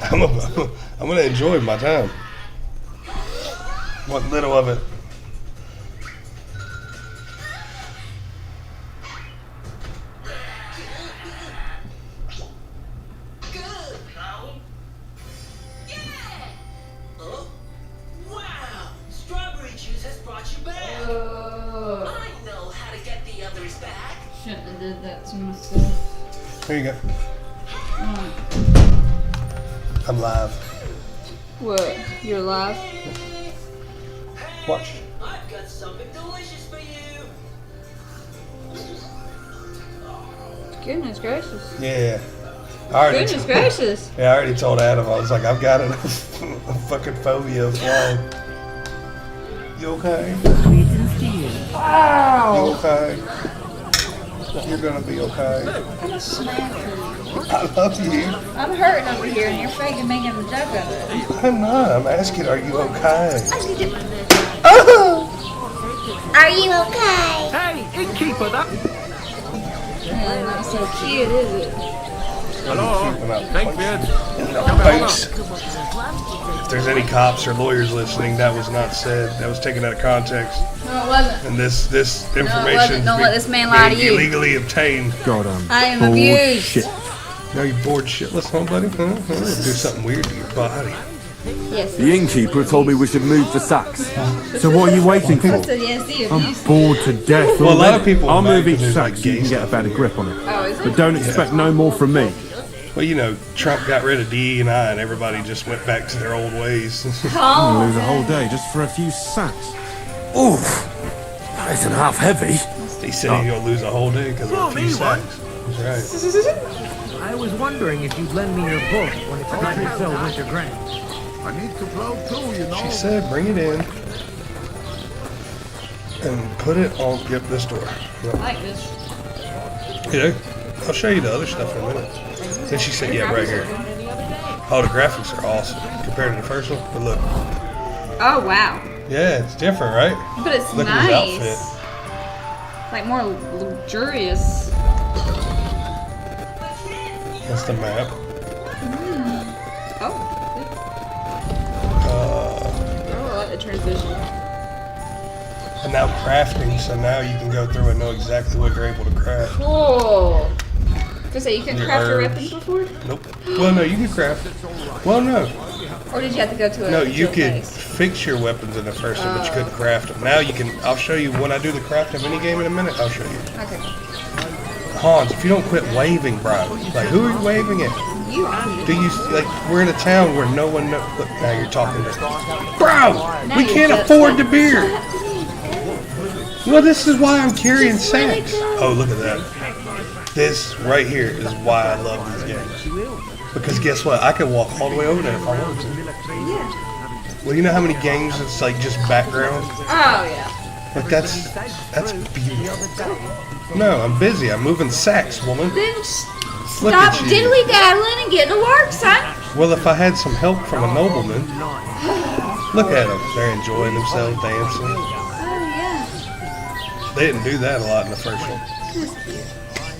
I'm gonna enjoy my time. What little of it. Shouldn't have did that to myself. Here you go. I'm live. What? You're live? Watch. I've got something delicious for you. Goodness gracious. Yeah. Goodness gracious. Yeah, I already told Adam. I was like, I've got a fucking phobia of flying. You okay? Greetings to you. You okay? You're gonna be okay. I'm a smack you. I love you. I'm hurting over here and you're faking making a joke of it. I'm not. I'm asking, are you okay? Are you okay? Hey, innkeeper, that. That's not so cute, is it? Hello. Thank Thanks. If there's any cops or lawyers listening, that was not said. That was taken out of context. No, it wasn't. And this information wasn't. Don't let this man lie to you. illegally obtained. God, I am abused. Shit. Now you're bored shitless, huh, buddy? Huh? Do something weird to your body. Yes. The innkeeper told me we should move for sacks. So what are you waiting for? So yes, the I'm abuse. bored to death. Well, a lot of people I'll are mad move each 'cause there's, sack like, so you gay can get a stuff better in grip on it. Oh, is it? But don't expect no more from me. Well, you know, Trump got rid of DE&I and everybody just went back to their old ways. I'm gonna lose a whole day just for a few sacks. Oof. That isn't half heavy. He said he's going to lose a whole day because of a few sacks. That's right. I was wondering if you'd lend me your book when it's time to sell winter grain. I need to blow too, you know. She said bring it in and put it on, yep, this door. Yep. I like this. You know, I'll show you the other stuff in a minute. Then she said, yeah, right here. Oh, the graphics are awesome compared to the first one. But look, Oh, wow. yeah, it's different, right? But it's Look at his nice. outfit. Like more luxurious. That's the map. Oh. Uh, Oh, I like the transition. and now crafting, so now you can go through and know exactly what you're able to craft. Cool. Just say you couldn't Your craft your herbs. weapons before? Nope. Well, no, you could craft. Well, no. Or did you have to go to a No, you to a could place? fix your weapons in the first one, but you couldn't craft them. Now you can. I'll show you when I do the craft of any game in a minute. I'll show you. Okay. Hans, if you don't quit waving, bro. Like, who are you waving at? You are. Do you, like, we're in a town where no one knows. Look, now you're talking to. Bro! Now We you're can't just- afford the beer! Well, this is why I'm carrying sacks. Oh, look at that. This right here is why I love these games. Because guess what? I could walk all the way over there if I wanted to. Well, you know how many games it's like just background? Oh, yeah. Like, that's beautiful. No, I'm busy. I'm moving sacks, woman. Then Look stop at you. diddly daddling and get to work, son. Well, if I had some help from a nobleman. Look at them. They're enjoying themselves dancing. Oh, yeah. They didn't do that a lot in the first one.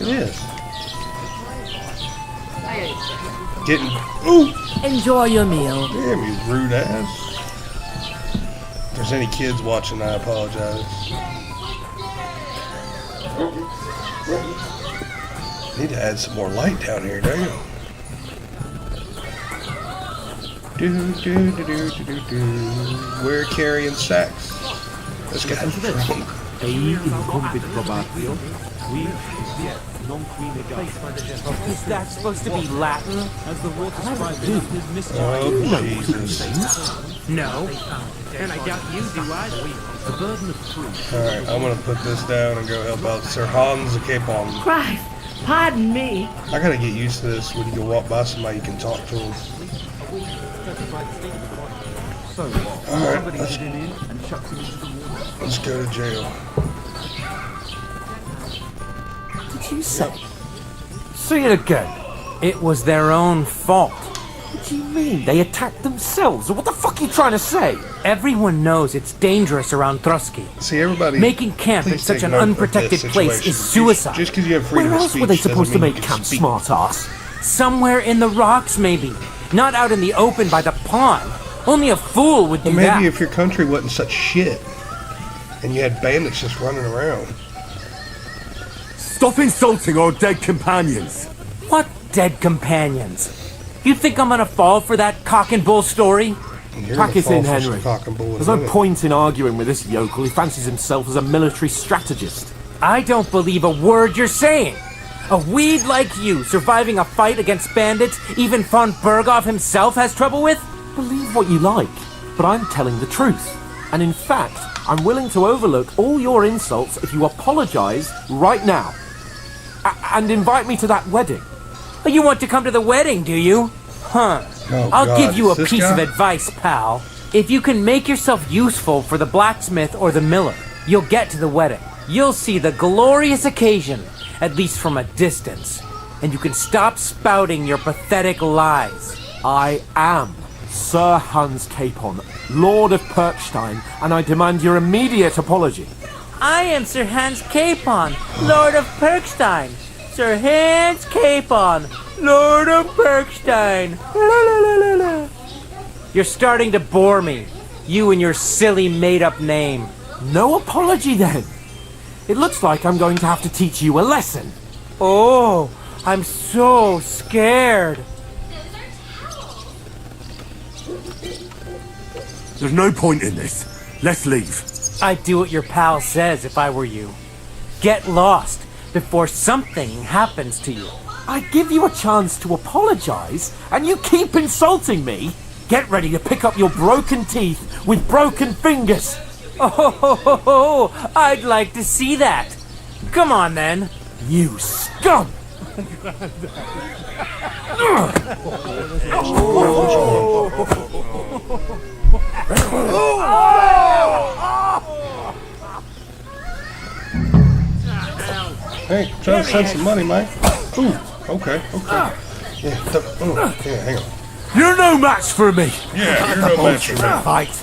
It is. I Getting. Ooh! Enjoy your meal. Damn, you rude ass. If there's any kids watching, I apologize. Need to add some more light down here, don't you? We're carrying sacks. This guy's drunk. Is that supposed to be Latin? Oh, Jesus. No. And I doubt you do either. The burden of proof. Alright, I'm gonna put this down and go help out Sir Hans the Capon. Christ, pardon me. I gotta get used to this when you can walk by somebody you can talk to them. Alright, let's go to jail. Did you say? Say it again. It was their own fault. What do you mean? They attacked themselves? What the fuck are you trying to say? Everyone knows it's dangerous around Trusky. See, everybody. Making camp in please such take an note of unprotected this place situation. is suicide. Just because you have freedom Where of else speech were they doesn't supposed to mean you make can camp, speak. smart ass? Somewhere in the rocks, maybe. Not out in the open by the pond. Only a fool would do Well, maybe that. if your country wasn't such shit, and you had bandits just running around. Stop insulting our dead companions. What dead companions? You think I'm gonna fall for that cock and bull story? And you're Pack gonna it fall in, for some Henry. cock and bull in a There's no minute. point in arguing with this yokel. He fancies himself as a military strategist. I don't believe a word you're saying. A weed like you surviving a fight against bandits even von Berghoff himself has trouble with? Believe what you like, but I'm telling the truth. And in fact, I'm willing to overlook all your insults if you apologize right now. And invite me to that wedding. You want to come to the wedding, do you? Huh. Oh, I'll God, give you a is this piece guy? of advice, pal. If you can make yourself useful for the blacksmith or the miller, you'll get to the wedding. You'll see the glorious occasion, at least from a distance. And you can stop spouting your pathetic lies. I am Sir Hans Capon, Lord of Perkstein, and I demand your immediate apology. I am Sir Hans Capon, Lord of Perkstein. Sir Hans Capon, Lord of Perkstein. La, la, la, la, la. You're starting to bore me. You and your silly made-up name. No apology then. It looks like I'm going to have to teach you a lesson. Oh, I'm so scared. There's no point in this. Let's leave. I'd do what your pal says if I were you. Get lost before something happens to you. I give you a chance to apologize, and you keep insulting me. Get ready to pick up your broken teeth with broken fingers. Oh, I'd like to see that. Come on then. You scum! Hey, trying to send some money, Mike. Ooh, okay. Yeah, hang on. You're no match for me. Yeah, you're no match for me. Fight.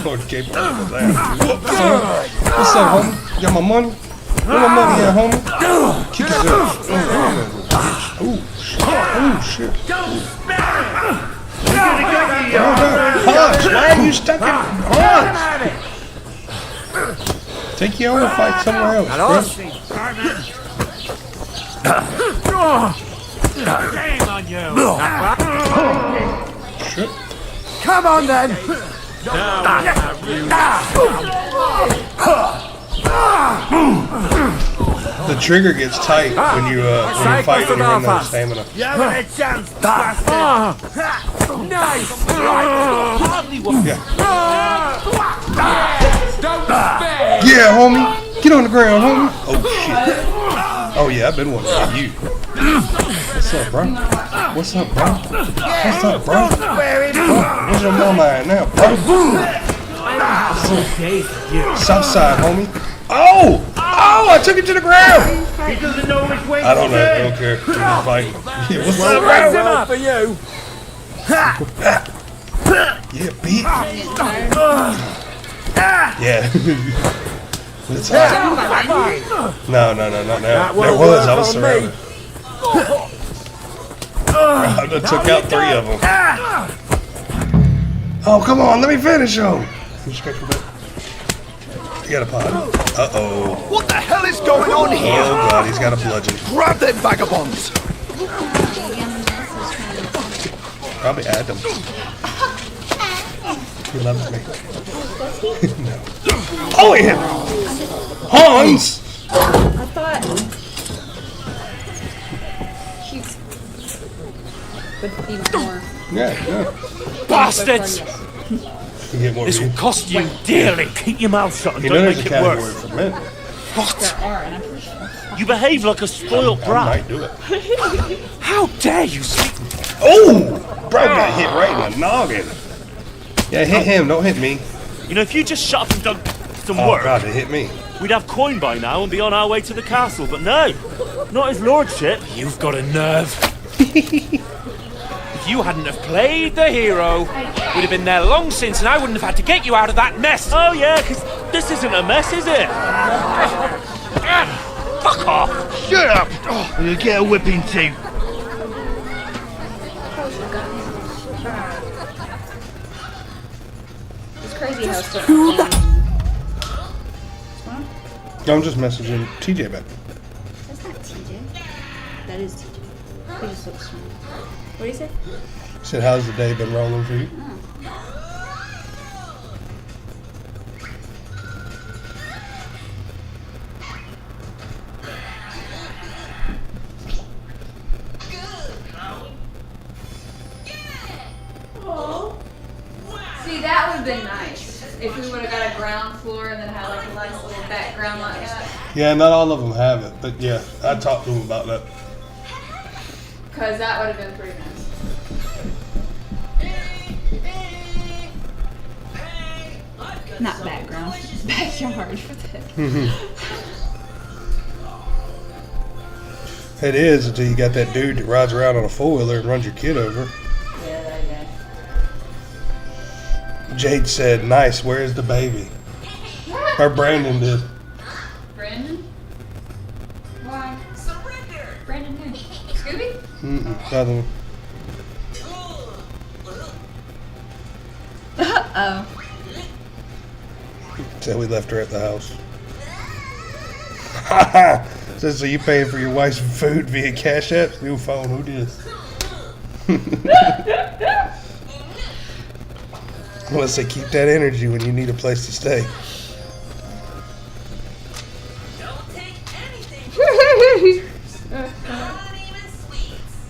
Lord Capon, look at that. What's up, homie? You got my money? Where my money at, homie? Kick his ass. Ooh, shit. Hodge, why are you stuck in Hodge? Take your own fight somewhere else, bro. Shame on you! Shit. Come on then. The trigger gets tight when you fight and you run out of stamina. You haven't a chance, bastard! Nice. Yeah, homie. Get on the ground, homie. Oh, shit. Oh, yeah, I've been wanting to get you. What's up, bro? What's up, bro? What's up, bro? Where's your mama at now, bro? Southside, homie. Oh! Oh, I took it to the ground! He doesn't know which way I don't know. to I don't care. We're just fighting. Yeah, what's up, Raise bro? him up for you. Yeah, beat. Yeah. It's hot. No, not now. There was. I was surrounded. I done took out 3 of them. Oh, come on. Let me finish them. You got a pod. Uh-oh. What the hell is going on here? Oh, God. He's got a bludgeon. Grab them vagabonds! Probably Adam. He loves me. No. Oh, yeah. Hans! I thought he's would be more. Yeah. Bastards! You get more This will views. cost you dearly. Keep your mouth shut and You know don't there's make a it category worse. for men. There are, and I'm pretty sure. You behave like a spoiled I brat. might do it. How dare you speak? Oh! Bro got hit right in the noggin. Yeah, hit him. Don't hit me. You know, if you just shut up and done some Oh, work, God, they hit me. we'd have coin by now and be on our way to the castle. But no, not his lordship. You've got a nerve. If you hadn't have played the hero, we'd have been there long since and I wouldn't have had to get you out of that mess. Oh yeah, because this isn't a mess, is it? Fuck off. Shut up! You'll get a whipping too. It's crazy how stuff who the- I'm just messaging TJ back. That's not TJ. That is TJ. He just looks smart. What do you say? Said, how's the day been rolling for you? See, that would have been nice if we would have got a ground floor and then had like a nice little background like that. Yeah, not all of them have it, but yeah, I talked to them about that. Because that would have been pretty nice. Not background, backyard. It is until you got that dude that rides around on a four-wheeler and runs your kid over. Yeah, that guy. Jade said, nice, where's the baby? Or Brandon did. Brandon? Why? Surrender! Brandon who? Scooby? Nothing. Uh-oh. Said we left her at the house. Said, so you paying for your wife's food via Cash App? New phone, who did? Unless they keep that energy when you need a place to stay. Don't take anything. Not even sweets.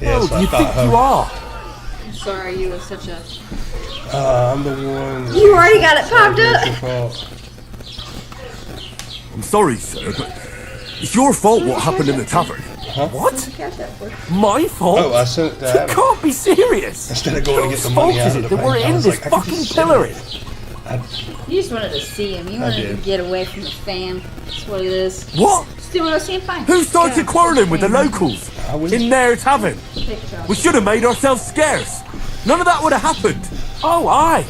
Yes, Who do you think you are? I'm sorry, you were such a... I'm the one. You already got it popped up. Your fault. I'm sorry, sir, but it's your fault what happened in the tavern. What? My fault? Oh, I sent it to You Adam. can't be serious. Instead of going to get the Whose money fault out is of it the that we're bank, I in was this like, I could fucking just send pillory? it. You just wanted to see him. You I wanted to did. get away from the fam. That's what it is. What? Still want to see him fine. Who started quarrelling with the locals I was- in their tavern? We should have made ourselves scarce. None of that would have happened. Oh, aye.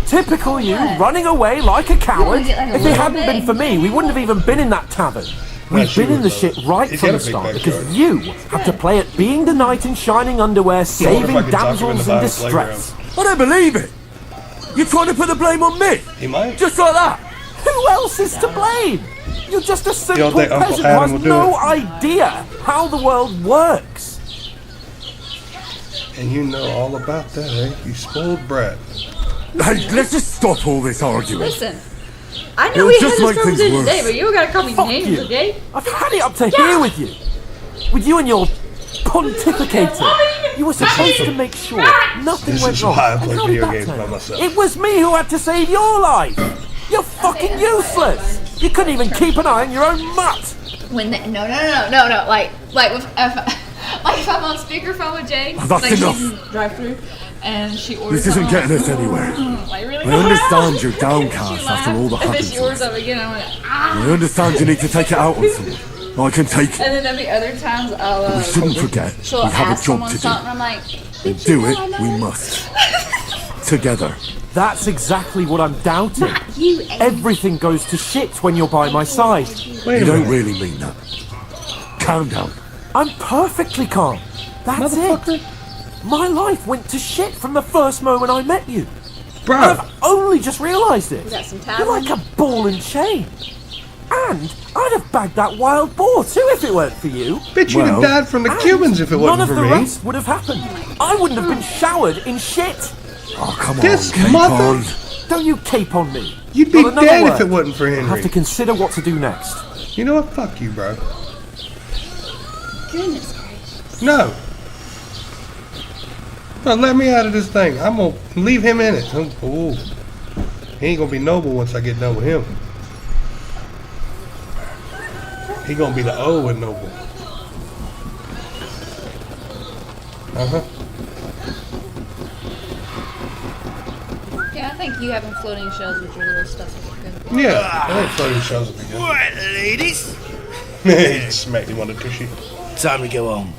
Typical you, What? running away like a coward. get like a If it little hadn't been bit. for me, we wouldn't have even been in that tavern. We've she been in the would, shit though. right You from get a the big start backyard. because you had to play at being the knight in shining underwear, I saving can talk him damsels into in buying a distress. I don't believe it. You're trying to put the blame on me? He might. Just like that? Who else is to blame? You're just a simple think Uncle peasant who Adam has will do no it? idea how the world works. And you know all about that, eh? You spoiled brat. Hey, let's just stop all this arguing. Listen, I know It'll we had just this make things conversation worse. today, but you gotta call me Fuck names, you. okay? I've had it up to here with you. With you and your pontificating. You were supposed to make sure nothing This went is wrong. why I And play how video did that games turn by out? myself. It was me who had to save your life. You're fucking useless. You couldn't even keep an eye on your own mutt. When they, no. Like if I'm on speakerphone with Jay, That's like enough. she's in drive-through, and she orders. This isn't something, getting us anywhere. Like really. I understand you're She downcast after all that laughs, and then happened she to orders us. up again. I'm like, I understand you need to take it out on someone. I can take it. And then there'll be other times I'll. We shouldn't forget she'll we have a ask job someone to do. something. I'm like, And "Bitch, you do know it, I know we it." must. Together. That's exactly what I'm doubting. You ain't. Everything goes to shit when you're by my side. Wait You a don't minute. really mean that. Calm down. I'm perfectly calm. That's it. My life went to shit from the first moment I met you. Bro, I've only just realised it. got some You're like a ball and chain. And I'd have bagged that wild boar too if it weren't for you. bitch, you'd have Well- died from the And Cubans if it none wasn't of for the me. rest would have happened. I wouldn't have been showered in shit. Oh, come This on, Cape mother- on. Don't you cape on me. You'd be Not another dead if word. it wasn't for I have Henry. to consider what to do next. You know what? Fuck you, bro. Goodness gracious. No. No, let me out of this thing. I'm gonna leave him in it. Ooh. He ain't gonna be noble once I get done with him. He gonna be the O in noble. Uh-huh. Yeah, I think you having floating shells with your little stuff is good. Yeah, I think floating shells will be good. Right, ladies. He just smacked him on the tushy. Time to go home.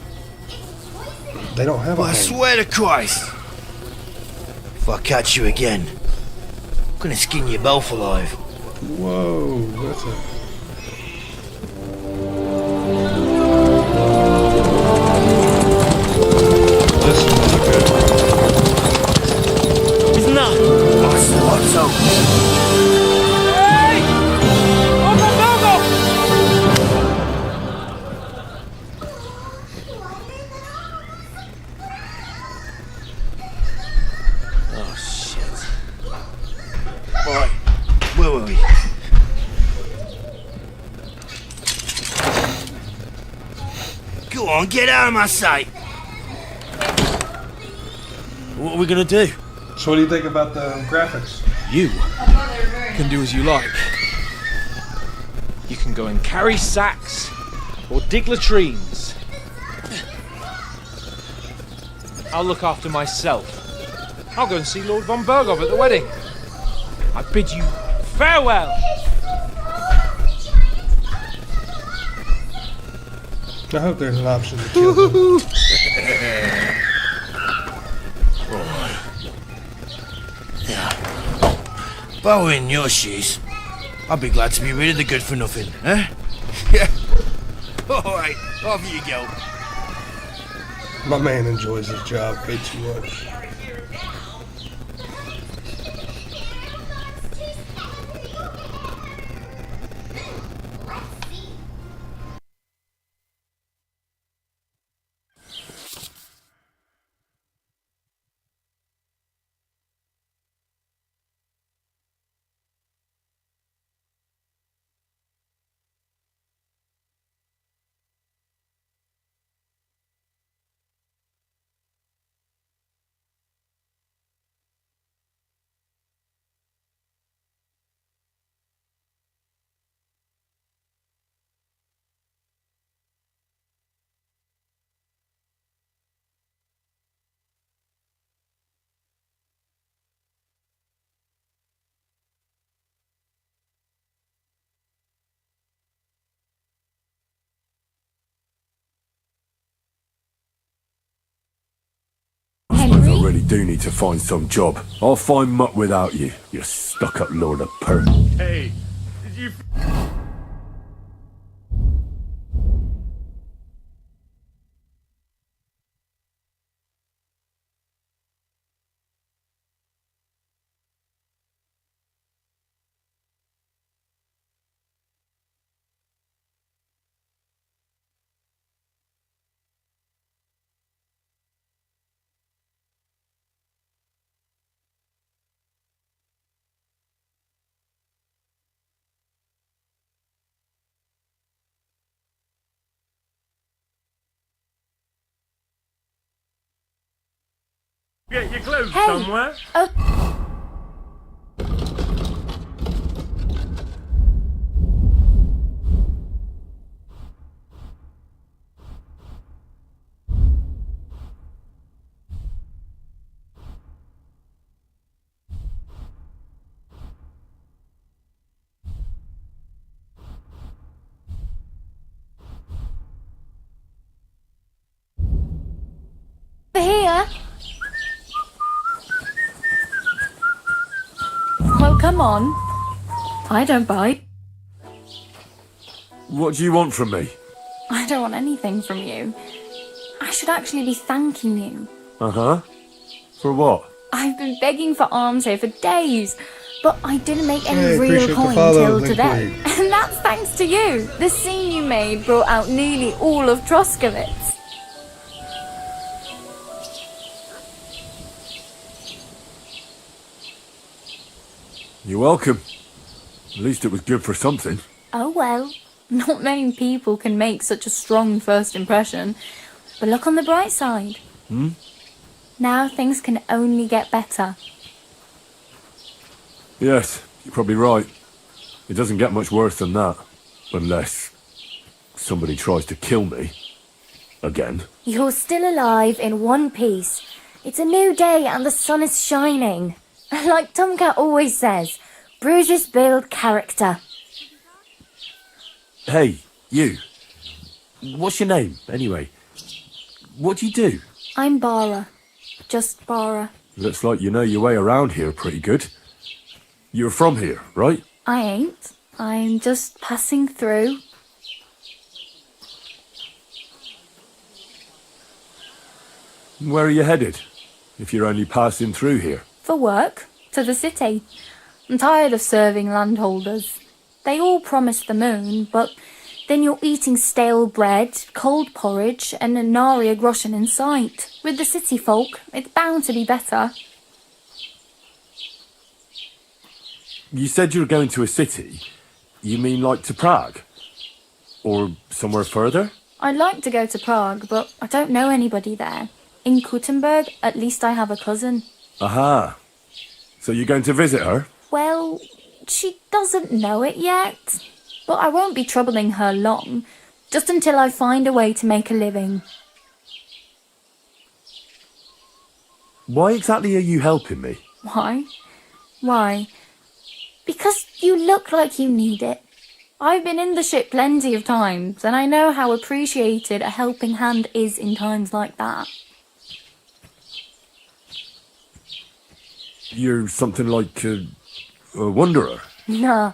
They don't have a But I home. swear to Christ, if I catch you again, I'm gonna skin you both alive. Whoa, that's a... Go on, get out of my sight. What are we gonna do? So what do you think about the graphics? You can do as you like. You can go and carry sacks or dig latrines. I'll look after myself. I'll go and see Lord von Bergov at the wedding. I bid you farewell. I hope there's an option to kill him. If I were in your shoes, I'd be glad to be rid of the good for nothing, eh? Yeah. Alright, off you go. My man enjoys his job way too much. I really do need to find some job. I'll find muck without you, you stuck-up lord of perk. Hey, did you... Get your clothes somewhere? Here. Well, come on. I don't bite. What do you want from me? I don't want anything from you. I should actually be thanking you. Uh-huh. For what? I've been begging for alms here for days, but I didn't make any Hey, real appreciate the coin follow, till today. thank And that's thanks to you. The scene you made brought out nearly all of Troskowitz. You're welcome. At least it was good for something. Oh well, not many people can make such a strong first impression. But look on the bright side. Now things can only get better. Yes, you're probably right. It doesn't get much worse than that. Unless somebody tries to kill me. Again. You're still alive in one piece. It's a new day and the sun is shining. Like Tomcat always says, bruises build character. Hey, you. What's your name, anyway? What do you do? I'm Bara. Just Bara. Looks like you know your way around here pretty good. You're from here, right? I ain't. I'm just passing through. Where are you headed? If you're only passing through here. For work. To the city. I'm tired of serving landholders. They all promise the moon, but then you're eating stale bread, cold porridge, and a nary a groschen in sight. With the city folk, it's bound to be better. You said you were going to a city. You mean like to Prague? Or somewhere further? I'd like to go to Prague, but I don't know anybody there. In Kuttenberg, at least I have a cousin. Aha. So you're going to visit her? Well, she doesn't know it yet. But I won't be troubling her long, just until I find a way to make a living. Why exactly are you helping me? Why? Why? Because you look like you need it. I've been in the ship plenty of times, and I know how appreciated a helping hand is in times like that. You're something like a wanderer. Nah,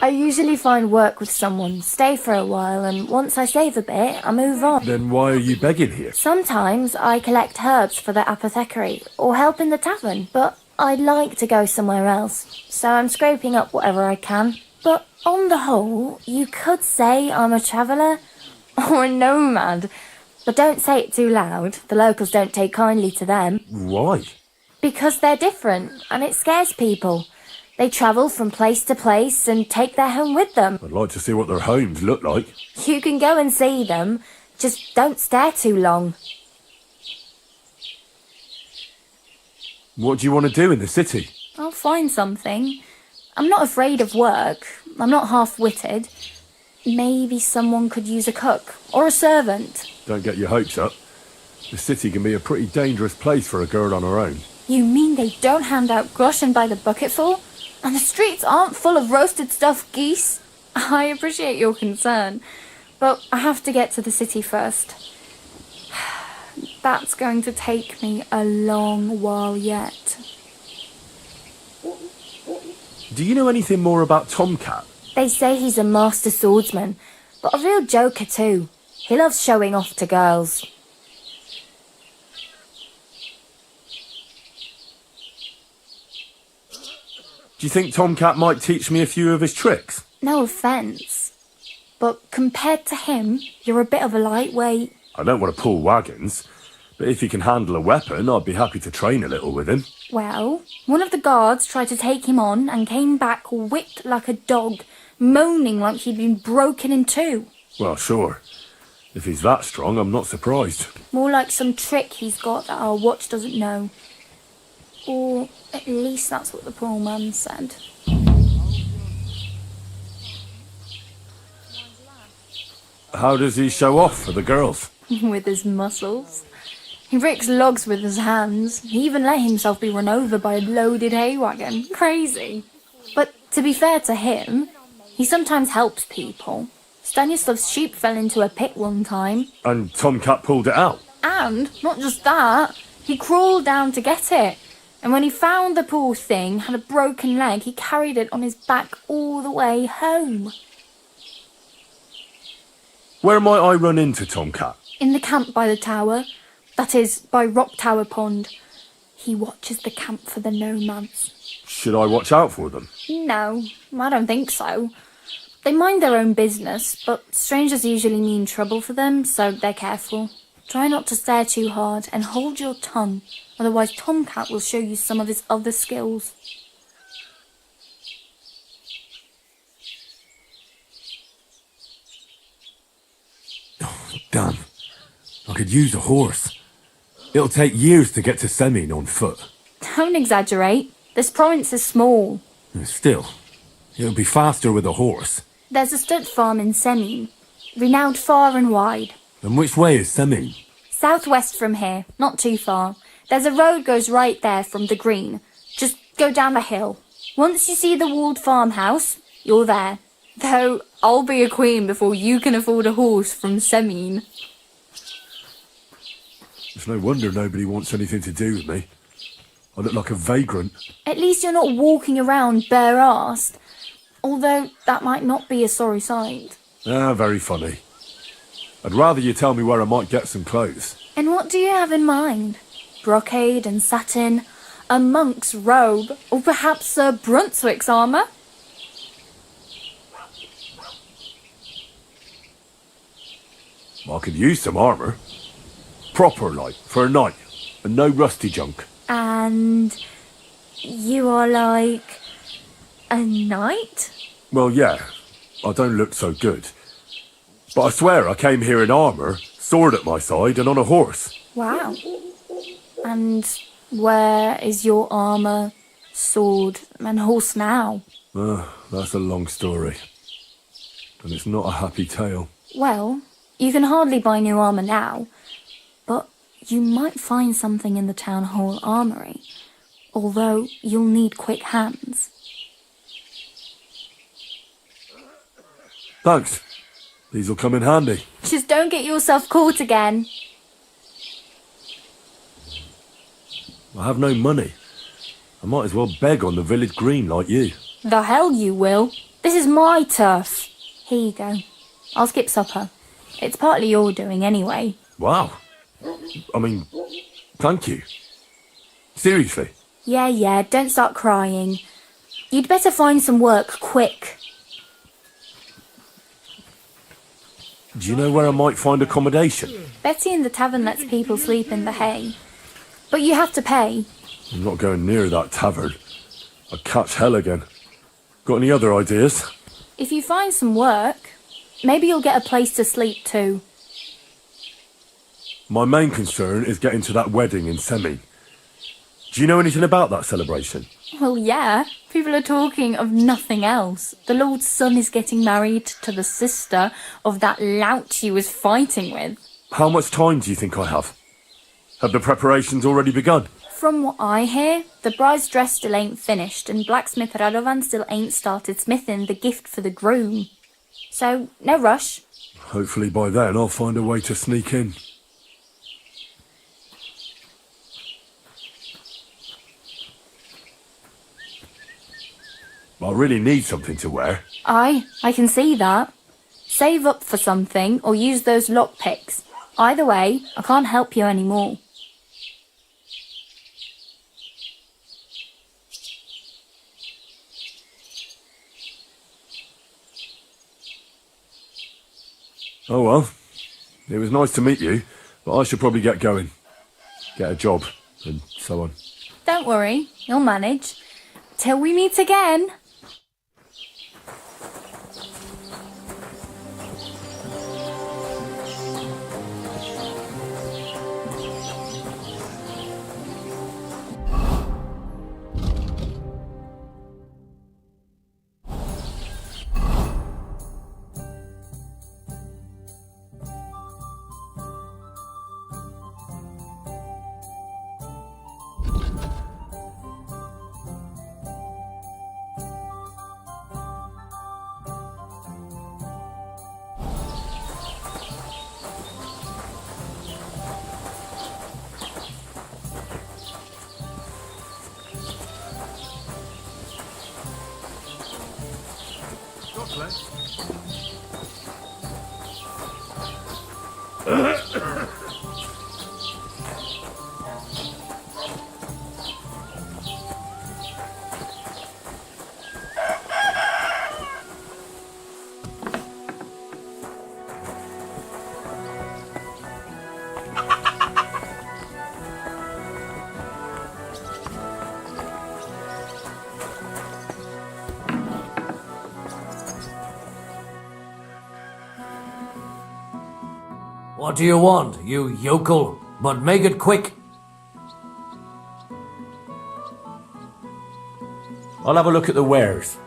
I usually find work with someone, stay for a while, and once I save a bit, I move on. Then why are you begging here? Sometimes I collect herbs for the apothecary, or help in the tavern, but I'd like to go somewhere else, so I'm scraping up whatever I can. But on the whole, you could say I'm a traveller, or a nomad. But don't say it too loud, the locals don't take kindly to them. Why? Because they're different, and it scares people. They travel from place to place and take their home with them. I'd like to see what their homes look like. You can go and see them, just don't stare too long. What do you want to do in the city? I'll find something. I'm not afraid of work. I'm not half-witted. Maybe someone could use a cook or a servant. Don't get your hopes up. The city can be a pretty dangerous place for a girl on her own. You mean they don't hand out groschen by the bucketful? And the streets aren't full of roasted stuffed geese? I appreciate your concern, but I have to get to the city first. That's going to take me a long while yet. Do you know anything more about Tomcat? They say he's a master swordsman, but a real joker too. He loves showing off to girls. Do you think Tomcat might teach me a few of his tricks? No offence, but compared to him, you're a bit of a lightweight. I don't want to pull wagons, but if he can handle a weapon, I'd be happy to train a little with him. Well, one of the guards tried to take him on and came back whipped like a dog, moaning like he'd been broken in two. Well, sure. If he's that strong, I'm not surprised. More like some trick he's got that our watch doesn't know. Or at least that's what the poor man said. How does he show off for the girls? With his muscles. He ricks logs with his hands. He even let himself be run over by a loaded hay wagon. Crazy. But to be fair to him, he sometimes helps people. Stanislav's sheep fell into a pit one time. And Tomcat pulled it out? And, not just that, he crawled down to get it. And when he found the poor thing had a broken leg, he carried it on his back all the way home. Where might I run into Tomcat? In the camp by the tower. That is, by Rock Tower Pond. He watches the camp for the nomads. Should I watch out for them? No, I don't think so. They mind their own business, but strangers usually mean trouble for them, so they're careful. Try not to stare too hard and hold your tongue, otherwise Tomcat will show you some of his other skills. Damn. I could use a horse. It'll take years to get to Semin on foot. Don't exaggerate. This province is small. Still, it'll be faster with a horse. There's a stud farm in Semin, renowned far and wide. And which way is Semin? Southwest from here, not too far. There's a road goes right there from the green. Just go down the hill. Once you see the walled farmhouse, you're there. Though I'll be a queen before you can afford a horse from Semin. It's no wonder nobody wants anything to do with me. I look like a vagrant. At least you're not walking around bare-arsed. Although that might not be a sorry sight. Ah, very funny. I'd rather you tell me where I might get some clothes. And what do you have in mind? Brocade and satin, a monk's robe, or perhaps Sir Brunswick's armour? I could use some armour. Proper, like, for a night. And no rusty junk. And you are like a knight? Well, yeah. I don't look so good. But I swear I came here in armour, sword at my side, and on a horse. Wow. And where is your armour, sword, and horse now? That's a long story. And it's not a happy tale. Well, you can hardly buy new armour now, but you might find something in the town hall armoury, although you'll need quick hands. Thanks. These'll come in handy. Just don't get yourself caught again. I have no money. I might as well beg on the village green like you. The hell you will. This is my turf. Here you go. I'll skip supper. It's partly your doing anyway. Wow. I mean, thank you. Seriously. Yeah, don't start crying. You'd better find some work quick. Do you know where I might find accommodation? Betty in the tavern lets people sleep in the hay. But you have to pay. I'm not going near that tavern. I'd catch hell again. Got any other ideas? If you find some work, maybe you'll get a place to sleep too. My main concern is getting to that wedding in Semi. Do you know anything about that celebration? Well, yeah. People are talking of nothing else. The Lord's son is getting married to the sister of that lout he was fighting with. How much time do you think I have? Have the preparations already begun? From what I hear, the bride's dress still ain't finished and blacksmith Radovan still ain't started smithing the gift for the groom. So, no rush. Hopefully by then I'll find a way to sneak in. I really need something to wear. I can see that. Save up for something or use those lockpicks. Either way, I can't help you anymore. Oh well, it was nice to meet you, but I should probably get going. Get a job, and so on. Don't worry, you'll manage. Till we meet again. What do you want, you yokel? But make it quick. I'll have a look at the wares.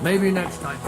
Maybe next time.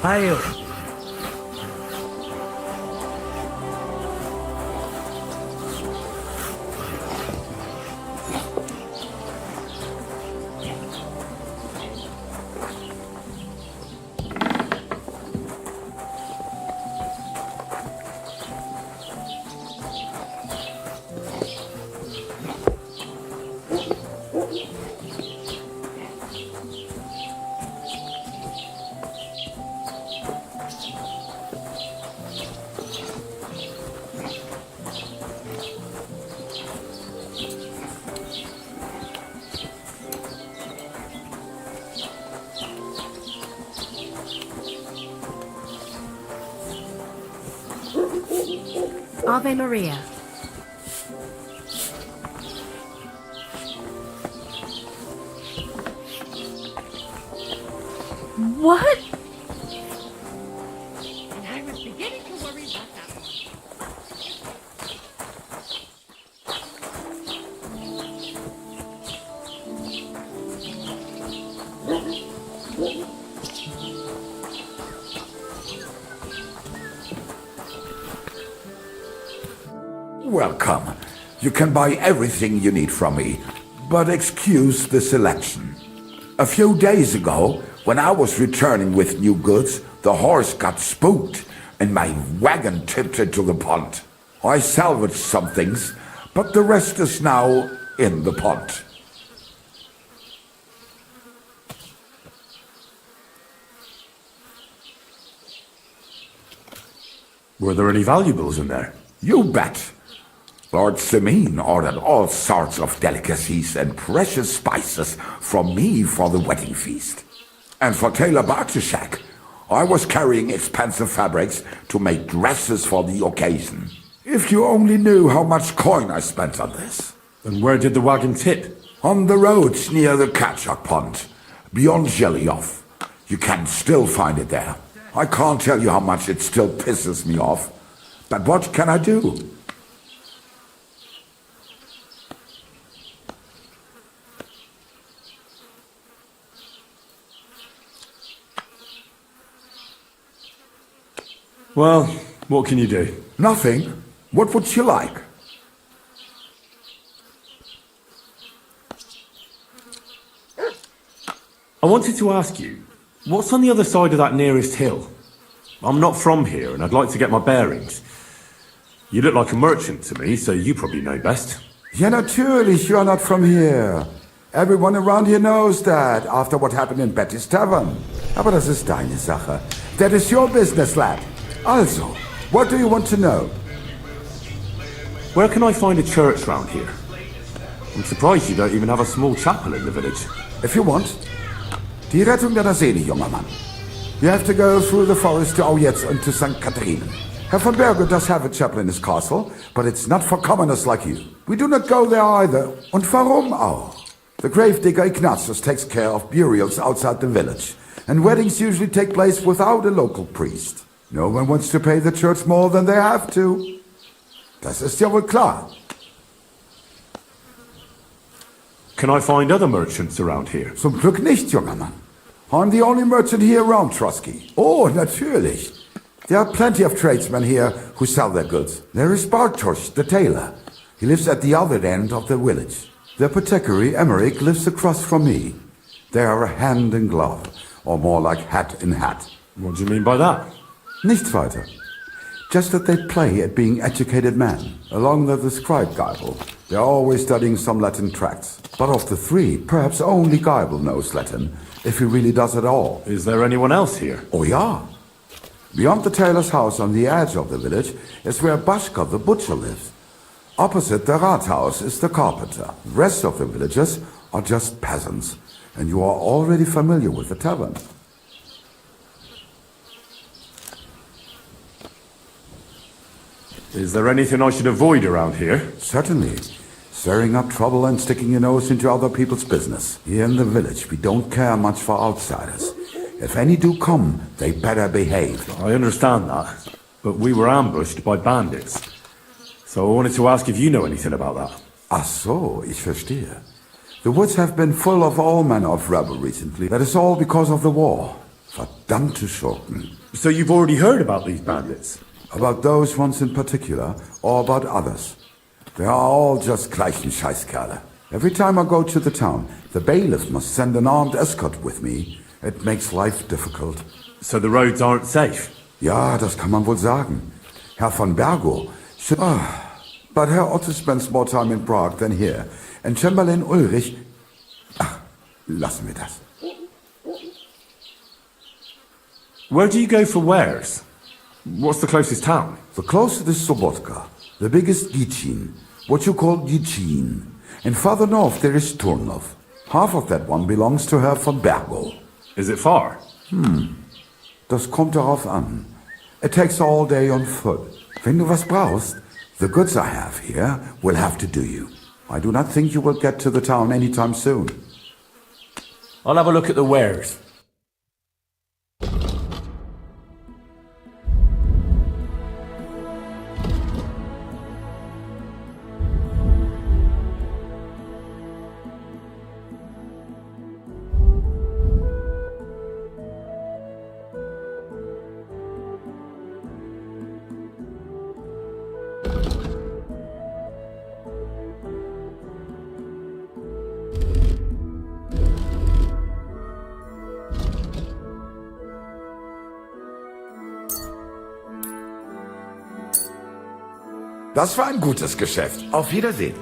Hail. Ave Maria. What? And I was beginning to worry about that one. Welcome. You can buy everything you need from me, but excuse the selection. A few days ago, when I was returning with new goods, the horse got spooked and my wagon tipped into the pond. I salvaged some things, but the rest is now in the pond. Were there any valuables in there? You bet. Lord Simeon ordered all sorts of delicacies and precious spices from me for the wedding feast. And for Taylor Bartuszak, I was carrying expensive fabrics to make dresses for the occasion. If you only knew how much coin I spent on this. And where did the wagon tip? On the roads near the Katchak Pond, beyond Jelioff. You can still find it there. I can't tell you how much it still pisses me off. But what can I do? Well, what can you do? Nothing. What would you like? I wanted to ask you, what's on the other side of that nearest hill? I'm not from here, and I'd like to get my bearings. You look like a merchant to me, so you probably know best. Ja, natürlich, you are not from here. Everyone around here knows that, after what happened in Betty's Tavern. Aber das ist deine Sache. That is your business, lad. Also, what do you want to know? Where can I find a church round here? I'm surprised you don't even have a small chapel in the village. If you want. Die Rettung deiner Seele, junger Mann. You have to go through the forest to Aujetz and to St. Catherine. Herr von Berge does have a chapel in his castle, but it's not for commoners like you. We do not go there either. Und warum auch? The gravedigger Ignatius takes care of burials outside the village, and weddings usually take place without a local priest. No one wants to pay the church more than they have to. Das ist ja wohl klar. Can I find other merchants around here? Zum Glück nicht, junger Mann. I'm the only merchant here around Trotsky. Oh, natürlich. There are plenty of tradesmen here who sell their goods. There is Bartosz, the tailor. He lives at the other end of the village. The apothecary, Emmerich, lives across from me. They are hand in glove, or more like hat in hat. What do you mean by that? Nichts weiter. Just that they play at being educated men, along with the scribe Geibel. They are always studying some Latin tracts. But of the three, perhaps only Geibel knows Latin, if he really does at all. Is there anyone else here? Oh yeah. Beyond the tailor's house on the edge of the village is where Bashka the butcher lives. Opposite the Rathaus is the carpenter. The rest of the villagers are just peasants, and you are already familiar with the tavern. Is there anything I should avoid around here? Certainly. Stirring up trouble and sticking your nose into other people's business. Here in the village, we don't care much for outsiders. If any do come, they better behave. I understand that, but we were ambushed by bandits. So I wanted to ask if you know anything about that. Ach so, ich verstehe. The woods have been full of all manner of rebel recently. That is all because of the war. Verdammte Schurken. So you've already heard about these bandits? About those ones in particular, or about others? They are all just gleichen Scheißkerle. Every time I go to the town, the bailiff must send an armed escort with me. It makes life difficult. So the roads aren't safe? Ja, das kann man wohl sagen. Herr von Bergo should... but Herr Otto spends more time in Prague than here. And Chamberlain Ulrich... Ach, lassen wir das. Where do you go for wares? What's the closest town? The closest is Sobotka. The biggest Gichin. What you call Gichin. And farther north there is Turnov. Half of that one belongs to Herr von Bergo. Is it far? Das kommt darauf an. It takes all day on foot. Wenn du was brauchst, the goods I have here will have to do you. I do not think you will get to the town anytime soon. I'll have a look at the wares. Das war ein gutes Geschäft. Auf Wiedersehen.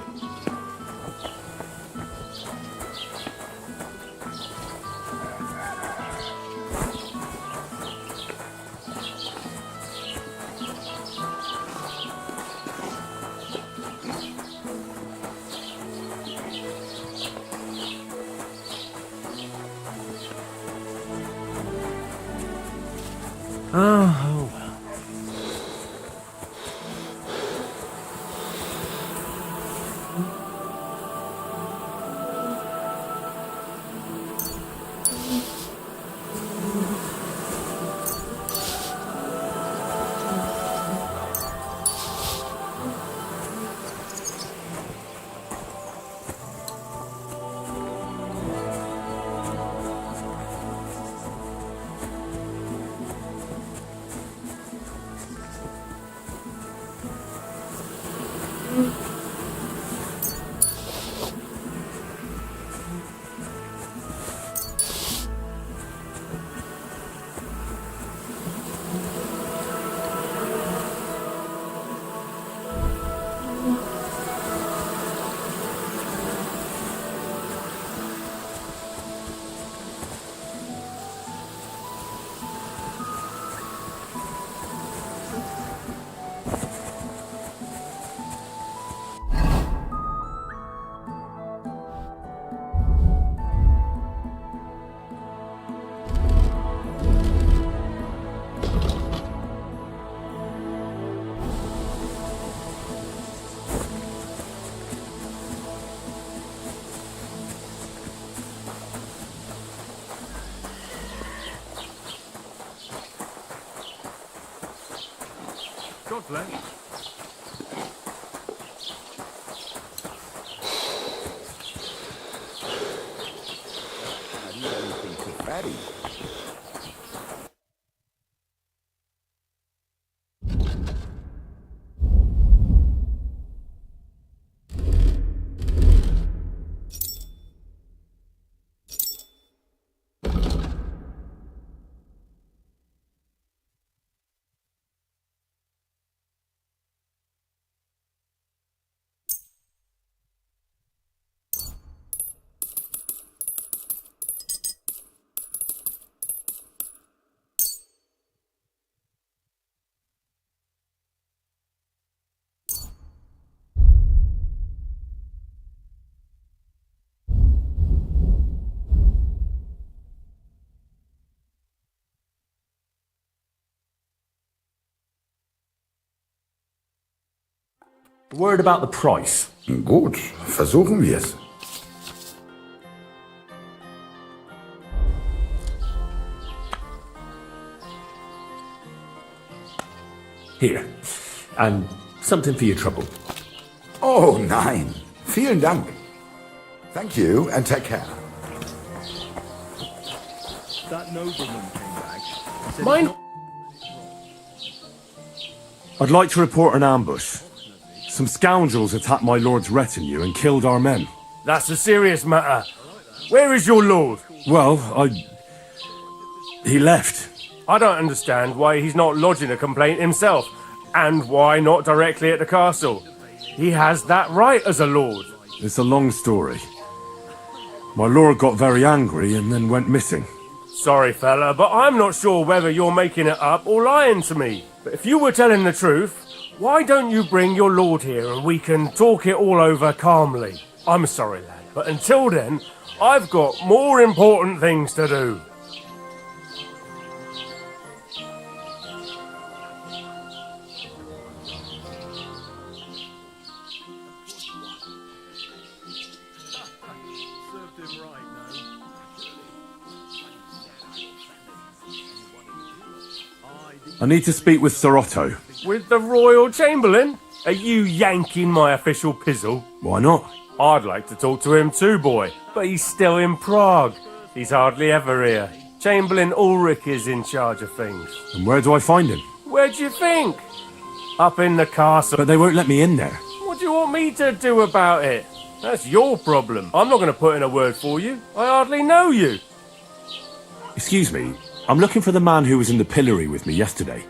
Oh, well. God bless. Fatty. Word about the price. Gut, versuchen wir es. Here. And something for your trouble. Oh nein, vielen Dank. Thank you and take care. That nobleman came back. Mind? I'd like to report an ambush. Some scoundrels attacked my lord's retinue and killed our men. That's a serious matter. Where is your lord? Well, he left. I don't understand why he's not lodging a complaint himself, and why not directly at the castle. He has that right as a lord. It's a long story. My lord got very angry and then went missing. Sorry, fella, but I'm not sure whether you're making it up or lying to me. But if you were telling the truth, why don't you bring your lord here and we can talk it all over calmly? I'm sorry, lad, but until then, I've got more important things to do. I need to speak with Sir Otto. With the Royal Chamberlain? Are you yanking my official pizzle? Why not? I'd like to talk to him too, boy, but he's still in Prague. He's hardly ever here. Chamberlain Ulrich is in charge of things. And where do I find him? Where do you think? Up in the castle. But they won't let me in there. What do you want me to do about it? That's your problem. I'm not going to put in a word for you. I hardly know you. Excuse me, I'm looking for the man who was in the pillory with me yesterday.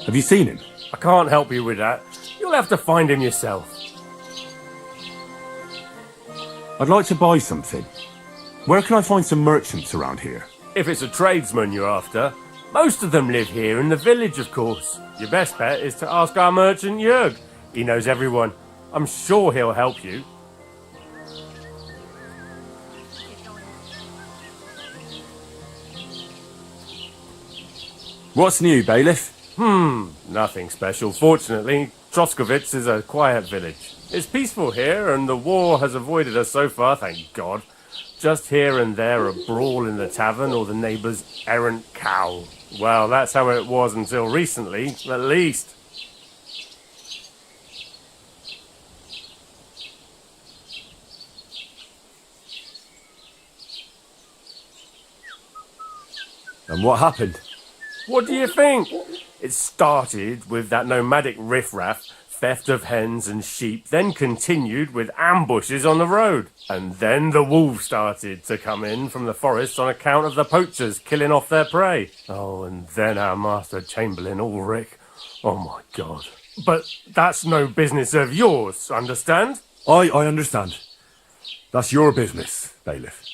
Have you seen him? I can't help you with that. You'll have to find him yourself. I'd like to buy something. Where can I find some merchants around here? If it's a tradesman you're after, most of them live here in the village, of course. Your best bet is to ask our merchant Jörg. He knows everyone. I'm sure he'll help you. What's new, bailiff? Nothing special. Fortunately, Troskowitz is a quiet village. It's peaceful here, and the war has avoided us so far, thank God. Just here and there a brawl in the tavern or the neighbour's errant cow. Well, that's how it was until recently, at least. And what happened? What do you think? It started with that nomadic riffraff, theft of hens and sheep, then continued with ambushes on the road. And then the wolves started to come in from the forest on account of the poachers killing off their prey. Oh, and then our master Chamberlain Ulrich. Oh my God. But that's no business of yours, understand? I understand. That's your business, bailiff.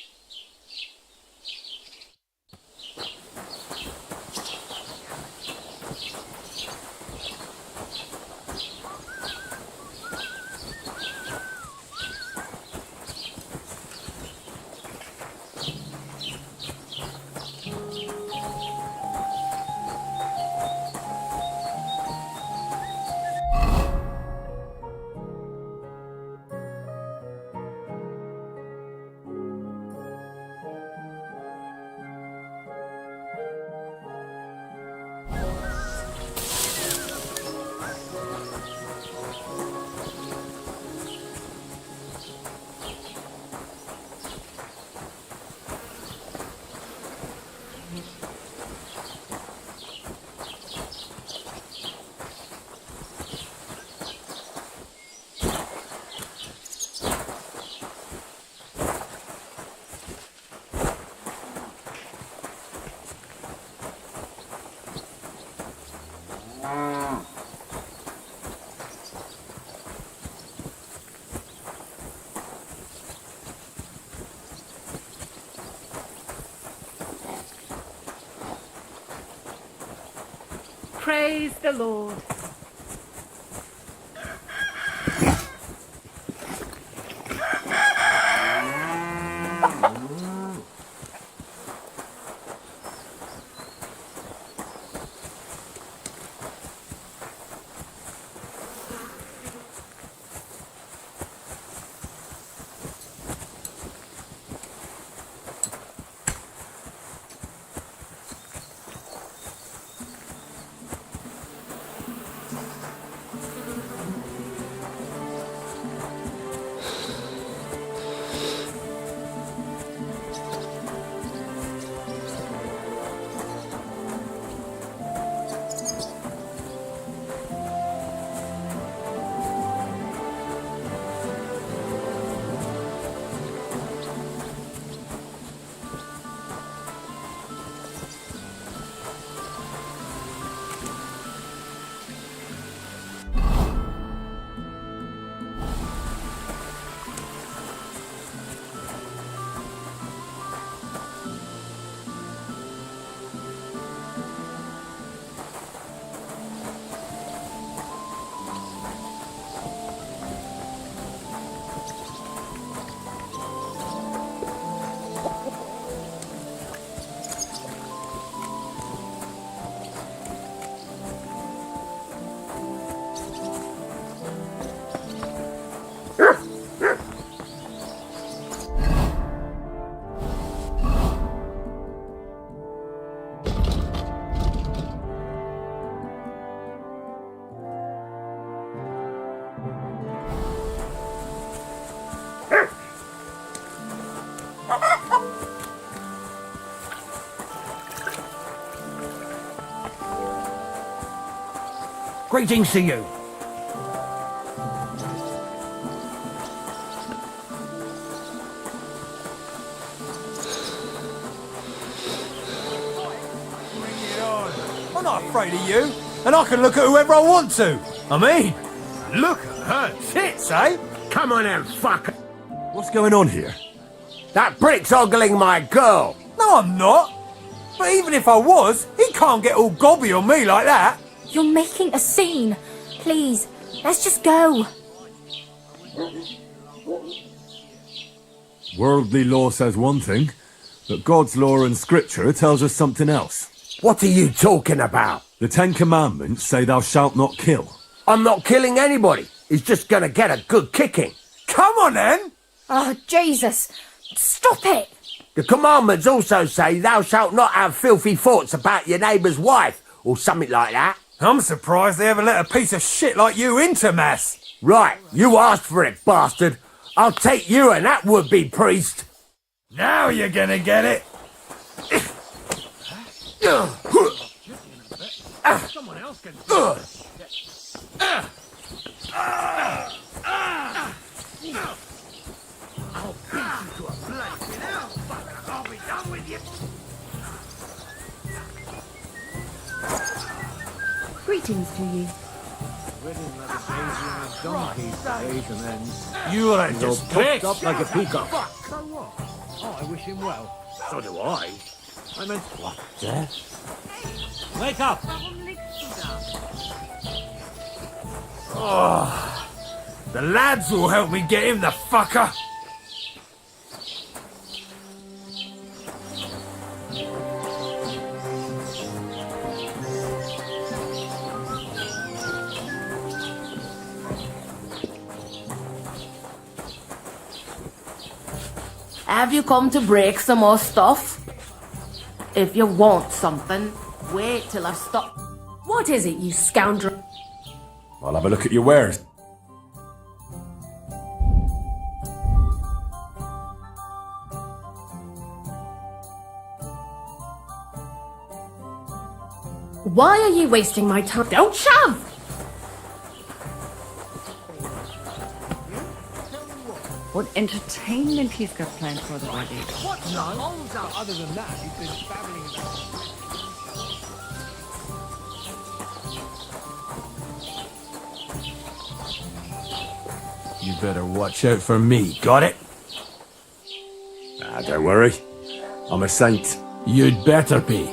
Praise the Lord. Greetings to you. I'm not afraid of you, and I can look at whoever I want to. I mean, Look at her tits, eh? Come on then, fuck. What's going on here? That brick's ogling my girl. No, I'm not. But even if I was, he can't get all gobby on me like that. You're making a scene. Please, let's just go. Worldly law says one thing, but God's law and scripture tells us something else. What are you talking about? The Ten Commandments say thou shalt not kill. I'm not killing anybody. He's just gonna get a good kicking. Come on, then. Oh, Jesus. Stop it. The commandments also say thou shalt not have filthy thoughts about your neighbour's wife, or something like that. I'm surprised they ever let a piece of shit like you into Mass. Right, you asked for it, bastard. I'll take you and that would-be priest. Now you're gonna get it. Someone else can. I'll beat you to a bloody hell, fucker. I'll be done with you. Greetings to you. You are just popped up like a peacock. So what? Oh, I wish him well. So do I. I meant what? Wake up! Oh, the lads will help me get him, the fucker. Have you come to break some more stuff? If you want something, wait till I've stopped. What is it, you scoundrel? I'll have a look at your wares. Why are you wasting my time? Don't shove! What entertainment he's got planned for the wedding. What? No. Other than that, he's been babbling about. You better watch out for me, got it? Ah, don't worry. I'm a saint. You'd better be.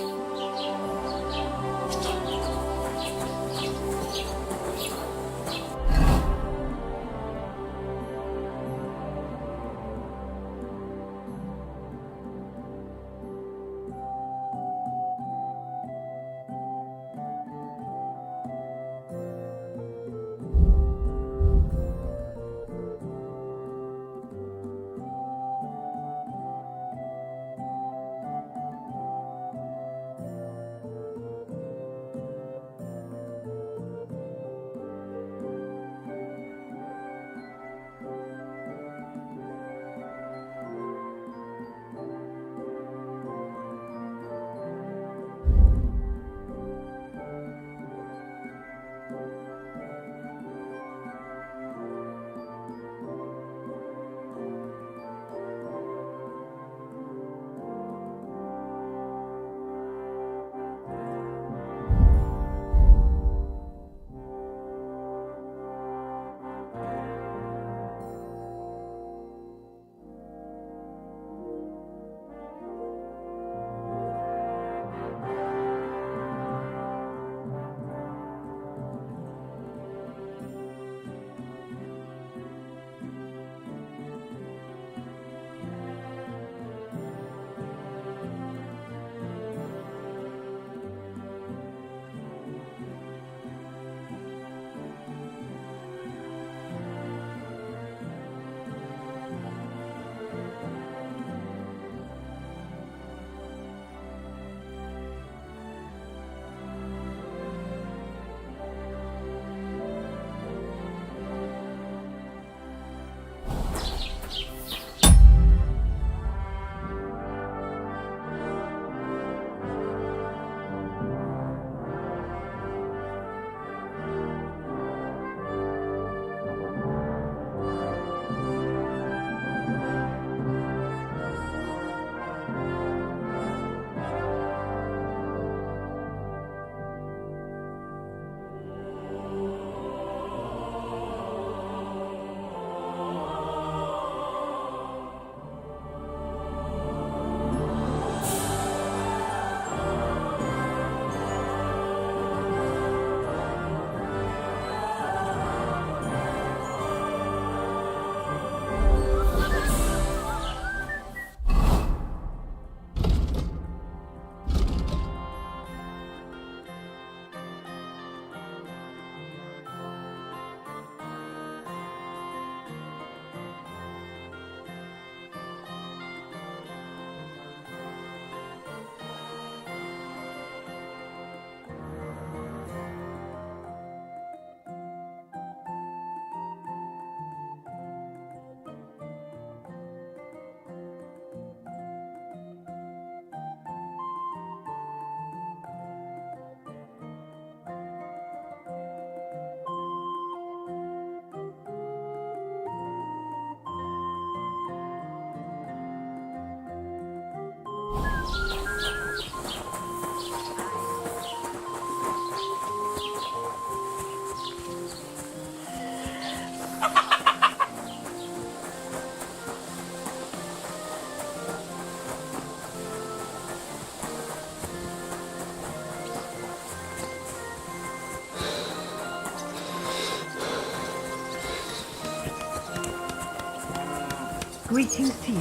Greetings to you.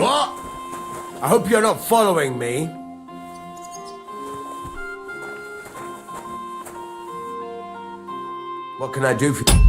What? I hope you're not following me. What can I do for you?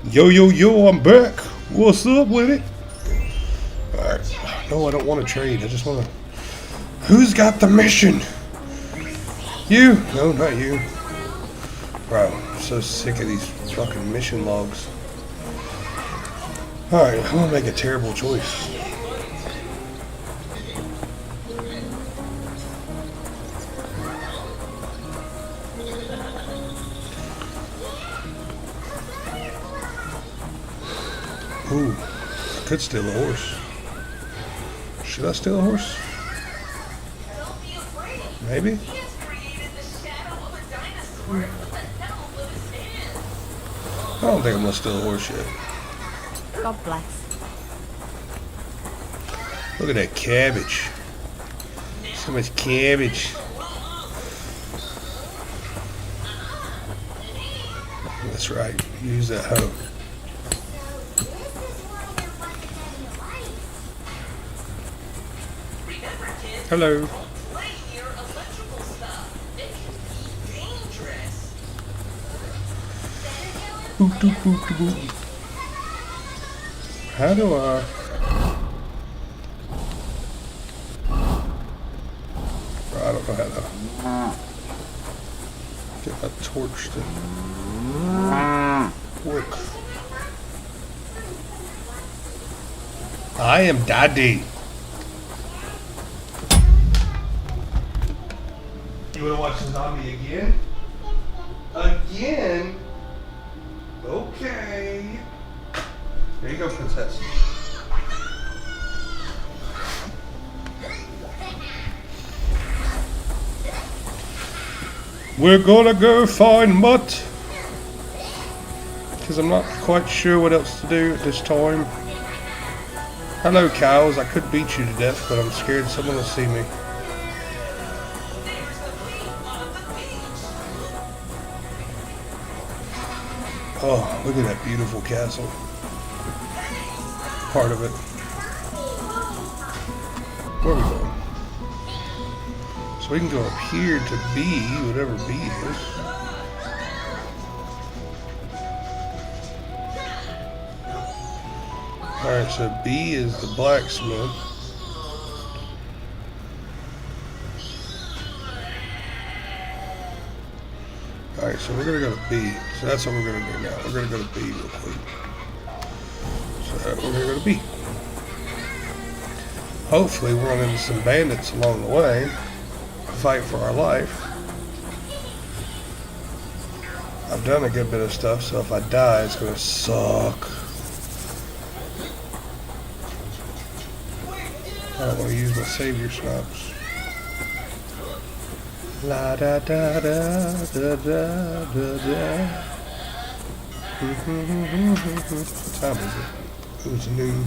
Yo, yo, yo, I'm back. What's up with it? Alright. No, I don't want to trade. I just want to... Who's got the mission? You? No, not you. Bro, I'm so sick of these fucking mission logs. Alright, I'm gonna make a terrible choice. Ooh, I could steal a horse. Should I steal a horse? Maybe? I don't think I'm gonna steal a horse yet. God bless. Look at that cabbage. So much cabbage. That's right. Use that hoe. Hello. Boop, doop, boop, doop, boop. How do I... I don't know how to get my torch to work. I am Daddy. You wanna watch the zombie again? Again? Okay. There you go, princess. We're gonna go find Mutt. Because I'm not quite sure what else to do at this time. Hello, cows. I could beat you to death, but I'm scared someone will see me. Oh, look at that beautiful castle. Part of it. Where are we going? So we can go up here to B, whatever B is. Alright, so B is the blacksmith. Alright, so we're going to go to B. So that's what we're going to do now. We're going to go to B real quick. So we're going to go to B. Hopefully we'll run into some bandits along the way. Fight for our life. I've done a good bit of stuff, so if I die, it's going to suck. I don't want to use my savior snaps. La da da da da da da da. What time is it? It was noon.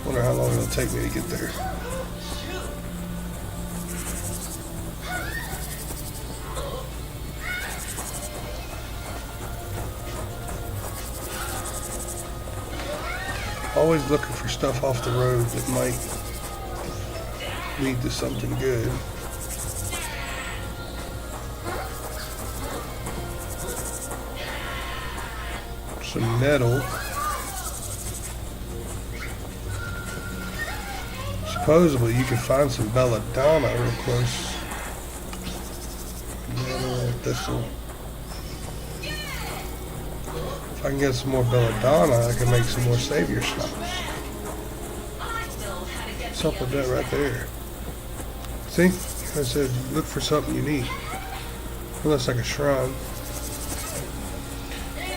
Wonder how long it'll take me to get there. Always looking for stuff off the road that might lead to something good. Some metal. Supposedly you can find some belladonna real close. This'll. If I can get some more belladonna, I can make some more savior snaps. What's up with that right there? See? I said look for something unique. It looks like a shrine.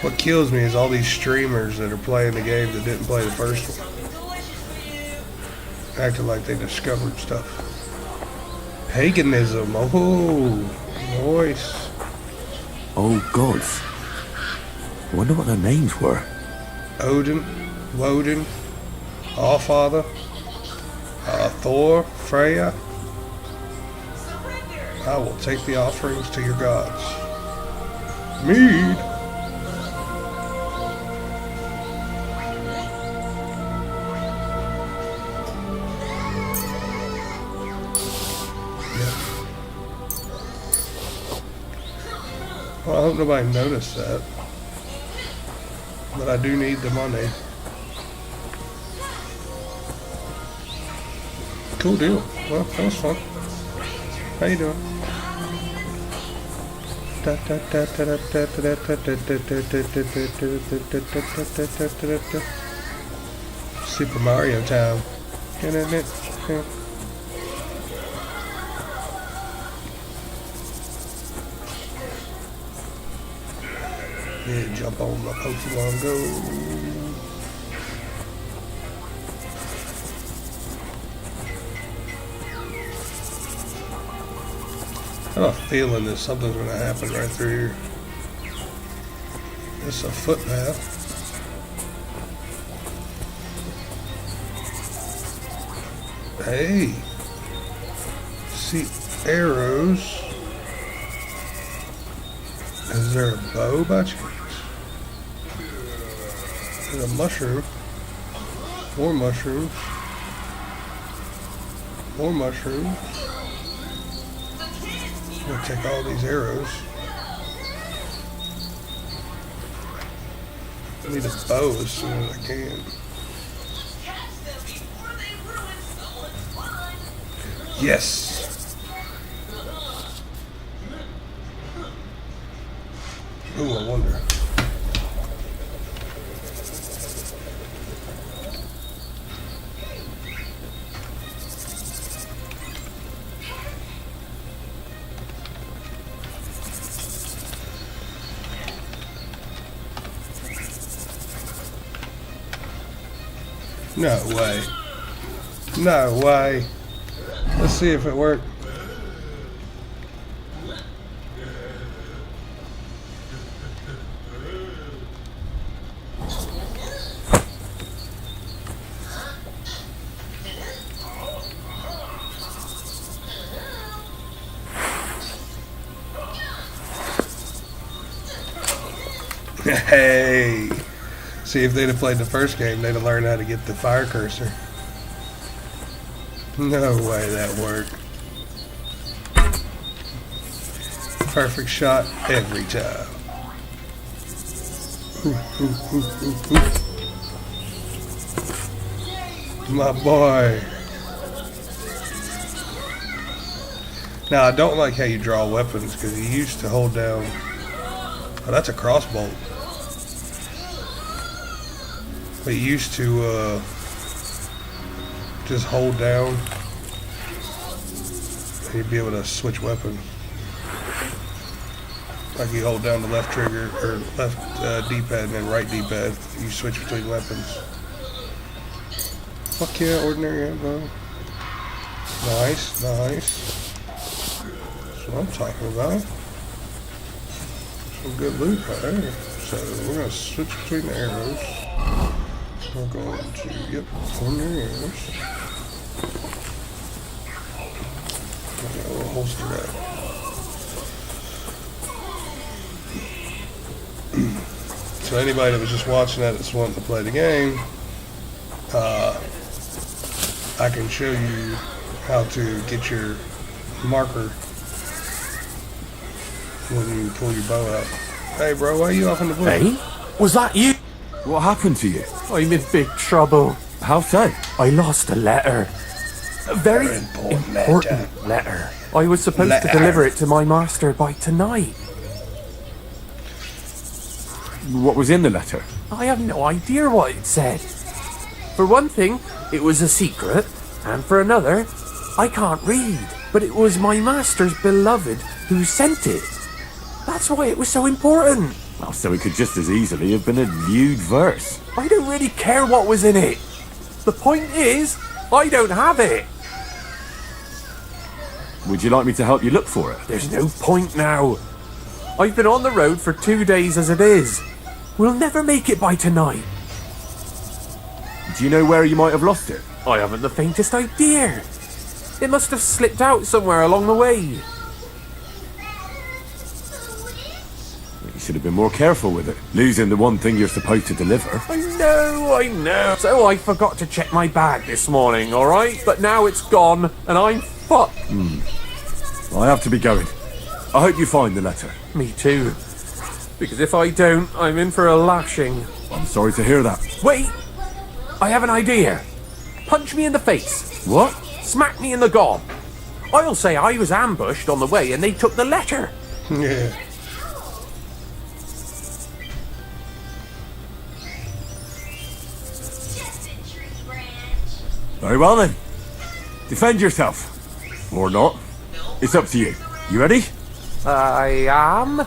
What kills me is all these streamers that are playing the game that didn't play the first one. Acting like they discovered stuff. Paganism. Oh, nice. Oh, gods. I wonder what their names were. Odin, Woden, Allfather, Thor, Freya. I will take the offerings to your gods. Mead. Well, I hope nobody noticed that. But I do need the money. Cool deal. Well, that was fun. How you doing? Super Mario time. Yeah, jump on my Pokemon Go. I have a feeling that something's going to happen right through here. It's a footpath. Hey. See arrows. Is there a bow by chance? There's a mushroom. More mushrooms. More mushrooms. I'm gonna take all these arrows. I need a bow as soon as I can. Yes! Ooh, I wonder. No way. No way. Let's see if it worked. Hey. See, if they'd have played the first game, they'd have learned how to get the fire cursor. No way that worked. Perfect shot every time. My boy. Now, I don't like how you draw weapons because you used to hold down... Oh, that's a crossbow. But you used to just hold down and you'd be able to switch weapons. Like you hold down the left trigger or left D-pad and then right D-pad. You switch between weapons. Fuck yeah, ordinary ammo. Nice, nice. That's what I'm talking about. Some good loot right there. So we're gonna switch between the arrows. We're going to, yep, ordinary arrows. Okay, we'll holster that. So anybody that was just watching that that's wanting to play the game, I can show you how to get your marker when you pull your bow out. Hey bro, why are you off in the bush? Hey? Was that you? What happened to you? I'm in big trouble. How so? I lost a letter. A very important letter. I was supposed to deliver it to my master by tonight. What was in the letter? I have no idea what it said. For one thing, it was a secret, and for another, I can't read. But it was my master's beloved who sent it. That's why it was so important. Well, so it could just as easily have been a lewd verse. I don't really care what was in it. The point is, I don't have it. Would you like me to help you look for it? There's no point now. I've been on the road for 2 days as it is. We'll never make it by tonight. Do you know where you might have lost it? I haven't the faintest idea. It must have slipped out somewhere along the way. You should have been more careful with it. Losing the one thing you're supposed to deliver. I know. So I forgot to check my bag this morning, alright? But now it's gone, and I'm fucked. I have to be going. I hope you find the letter. Me too. Because if I don't, I'm in for a lashing. I'm sorry to hear that. Wait! I have an idea. Punch me in the face. What? Smack me in the gob. I'll say I was ambushed on the way and they took the letter. Yeah. Very well then. Defend yourself. Or not. It's up to you. You ready? I am.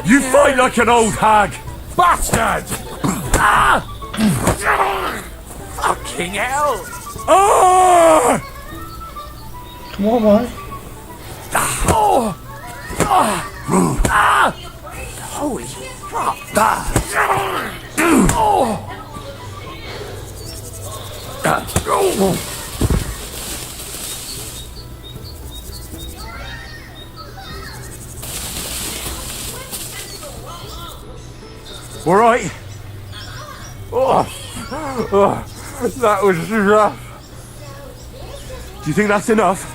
You fight like an old hag! Bastard! Fucking hell! Ah! Come on, boy. Holy fuck! All right. That was rough. Do you think that's enough?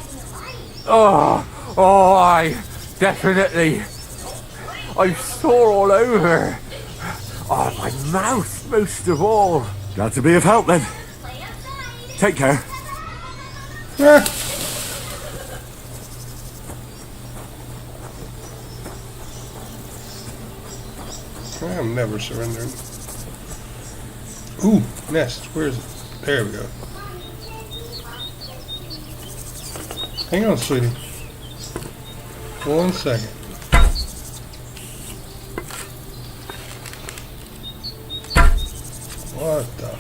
I definitely. I'm sore all over. Oh, my mouth most of all. Glad to be of help then. Take care. I'm never surrendering. Ooh, nest. Where is it? There we go. Hang on, sweetie. 1 second. What the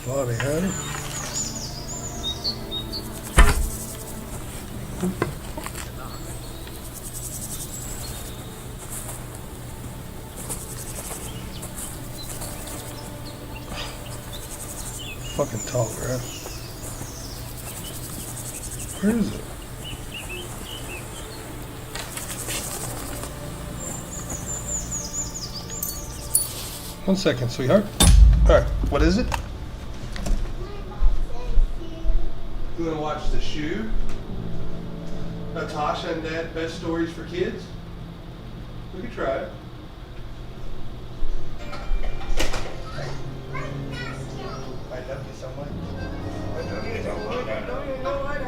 bloody hell? Fucking tall grass. Where is it? One second, sweetheart. Alright, what is it? You wanna watch The Shoe? Natasha and Dad Best Stories for Kids? We could try it. I love you so much. I love you so much. I love you so much.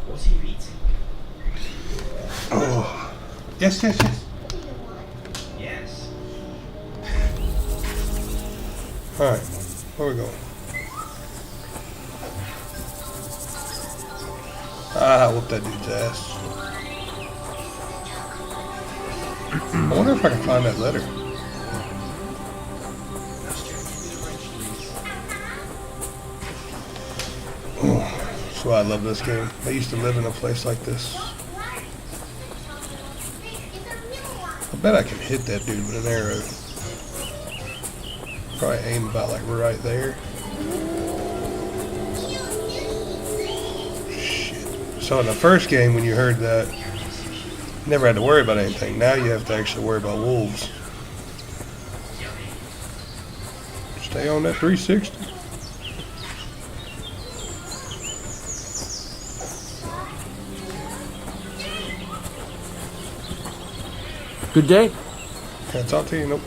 What's he eating? Oh. Yes, yes, yes. Yes. Alright, where we going? Ah, whoop that dude's ass. I wonder if I can find that letter. Oh, that's why I love this game. I used to live in a place like this. I bet I can hit that dude with an arrow. Probably aim about like right there. Shit. So in the first game when you heard that, you never had to worry about anything. Now you have to actually worry about wolves. Stay on that 360. Good day. Can't talk to you, nope.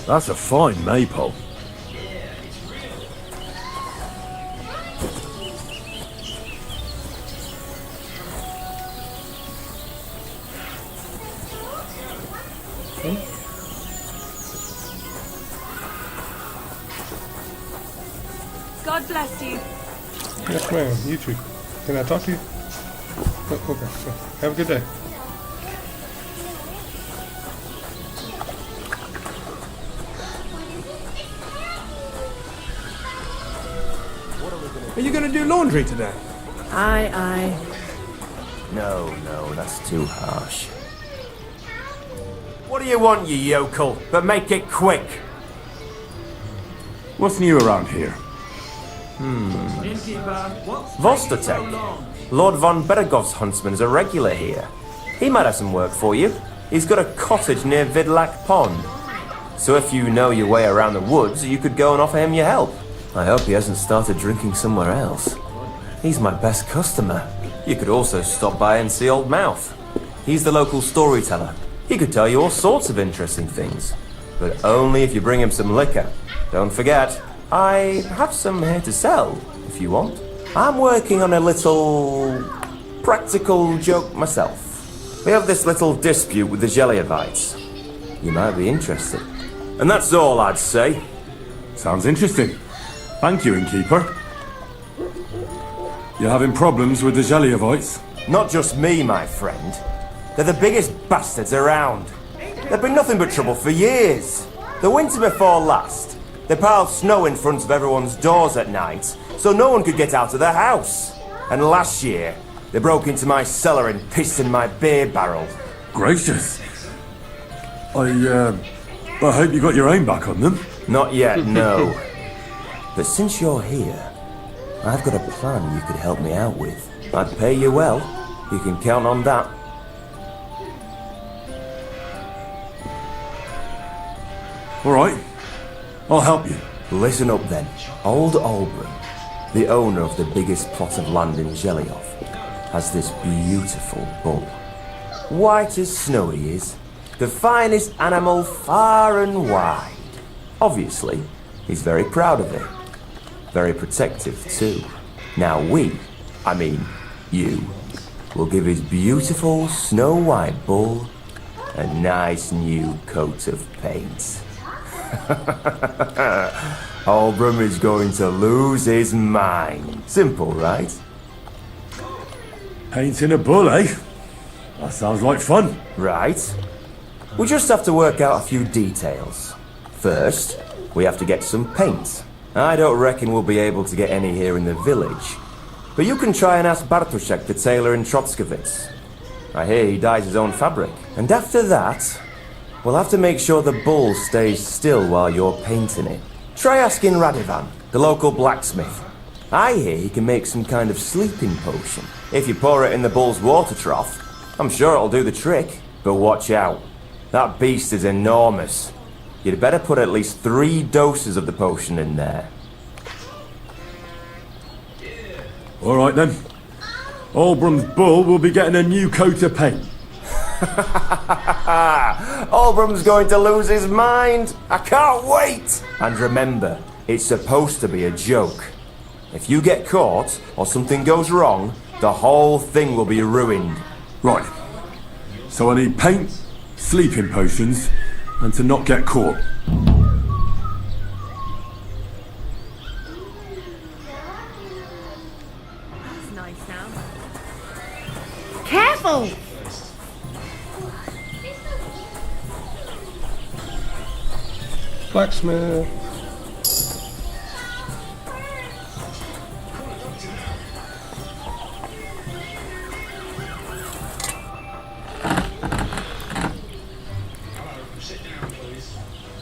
That's a fine maypole. God bless you. Yes, ma'am. You too. Can I talk to you? Oh, okay. Have a good day. Are you going to do laundry today? No, that's too harsh. What do you want, you yokel? But make it quick. What's new around here? Vostotek. Lord von Beregov's huntsman's a regular here. He might have some work for you. He's got a cottage near Vidlak Pond. So if you know your way around the woods, you could go and offer him your help. I hope he hasn't started drinking somewhere else. He's my best customer. You could also stop by and see Old Mouth. He's the local storyteller. He could tell you all sorts of interesting things. But only if you bring him some liquor. Don't forget, I have some here to sell, if you want. I'm working on a little practical joke myself. We have this little dispute with the Geliovites. You might be interested. And that's all I'd say. Sounds interesting. Thank you, innkeeper. You're having problems with the Geliovites? Not just me, my friend. They're the biggest bastards around. They've been nothing but trouble for years. The winter before last, they piled snow in front of everyone's doors at night, so no one could get out of their house. And last year, they broke into my cellar and pissed in my beer barrel. Gracious. I hope you got your aim back on them. Not yet, no. But since you're here, I've got a plan you could help me out with. I'd pay you well. You can count on that. All right. I'll help you. Listen up then. Old Olbram, the owner of the biggest plot of land in Geliov, has this beautiful bull. White as snow he is. The finest animal far and wide. Obviously, he's very proud of it. Very protective too. Now you, will give his beautiful snow-white bull a nice new coat of paint. Olbram is going to lose his mind. Simple, right? Painting a bull, eh? That sounds like fun. Right. We just have to work out a few details. First, we have to get some paint. I don't reckon we'll be able to get any here in the village. But you can try and ask Bartoszek, the tailor in Trotskovitz. I hear he dyes his own fabric. And after that, we'll have to make sure the bull stays still while you're painting it. Try asking Radovan, the local blacksmith. I hear he can make some kind of sleeping potion. If you pour it in the bull's water trough, I'm sure it'll do the trick. But watch out. That beast is enormous. You'd better put at least 3 doses of the potion in there. All right then. Olbram's bull will be getting a new coat of paint. Olbram's going to lose his mind. I can't wait. And remember, it's supposed to be a joke. If you get caught or something goes wrong, the whole thing will be ruined. Right. So I need paint, sleeping potions, and to not get caught. That's nice now. Careful! Blacksmith.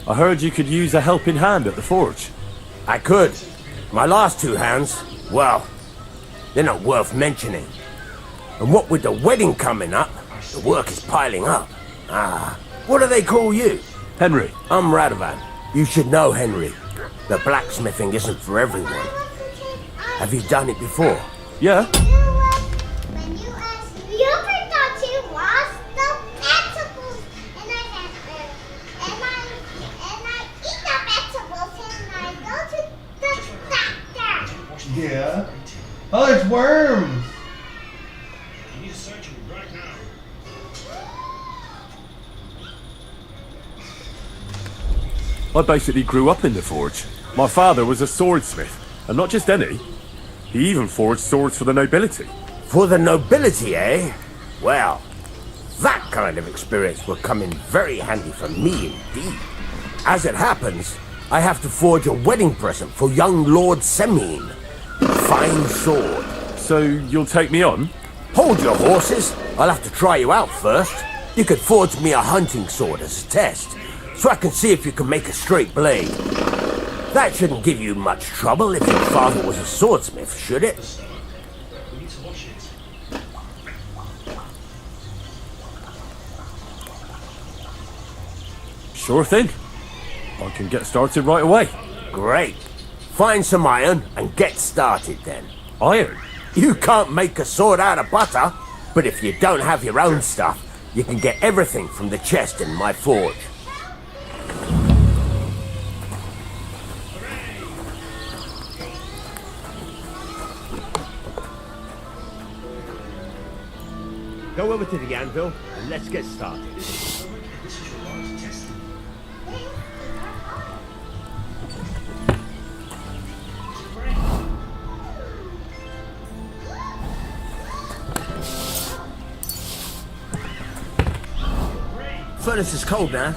I heard you could use a helping hand at the forge. I could. My last 2 hands, well, they're not worth mentioning. And what with the wedding coming up, the work is piling up. What do they call you? Henry. I'm Radovan. You should know Henry. The blacksmithing isn't for everyone. Have you done it before? Yeah. Yeah. Oh, there's worms. I basically grew up in the forge. My father was a swordsmith, and not just any. He even forged swords for the nobility. For the nobility, eh? Well, that kind of experience will come in very handy for me indeed. As it happens, I have to forge a wedding present for young Lord Semine. A fine sword. So you'll take me on? Hold your horses. I'll have to try you out first. You could forge me a hunting sword as a test, so I can see if you can make a straight blade. That shouldn't give you much trouble if your father was a swordsmith, should it? Sure thing. I can get started right away. Great. Find some iron and get started then. Iron? You can't make a sword out of butter, but if you don't have your own stuff, you can get everything from the chest in my forge. Go over to the anvil and let's get started. Furnace is cold now.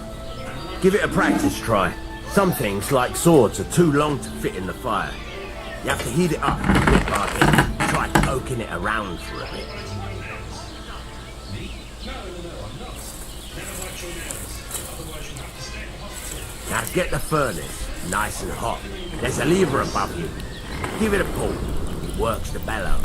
Give it a practice try. Some things, like swords, are too long to fit in the fire. You have to heat it up bit by bit. Try poking it around for a bit. Now get the furnace nice and hot. There's a lever above you. Give it a pull. It works the bellows.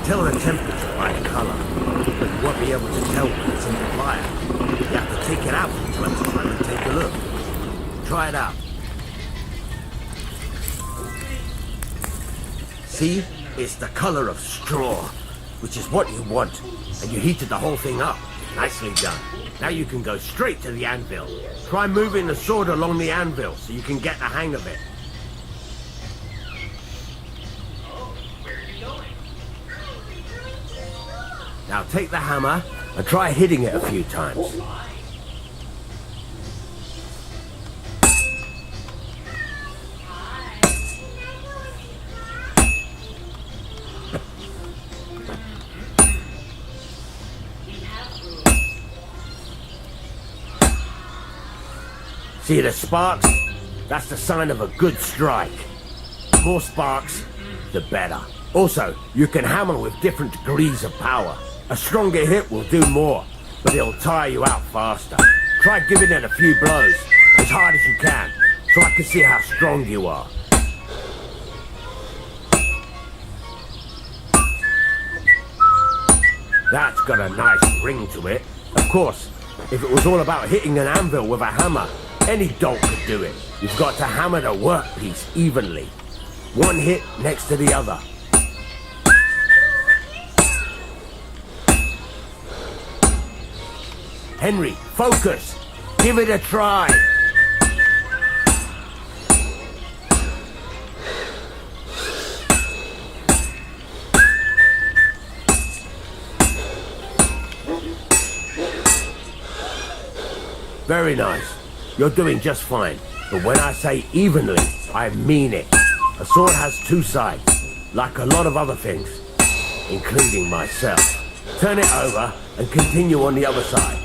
Tell the temperature by the colour, but you won't be able to tell when it's in the fire. You have to take it out from time to time and take a look. Try it out. See? It's the colour of straw, which is what you want. And you heated the whole thing up. Nicely done. Now you can go straight to the anvil. Try moving the sword along the anvil so you can get the hang of it. Now take the hammer and try hitting it a few times. See the sparks? That's the sign of a good strike. The more sparks, the better. Also, you can hammer with different degrees of power. A stronger hit will do more, but it'll tire you out faster. Try giving it a few blows, as hard as you can, so I can see how strong you are. That's got a nice ring to it. Of course, if it was all about hitting an anvil with a hammer, any dolt could do it. You've got to hammer the workpiece evenly. One hit next to the other. Henry, focus! Give it a try! Very nice. You're doing just fine. But when I say evenly, I mean it. A sword has two sides, like a lot of other things, including myself. Turn it over and continue on the other side.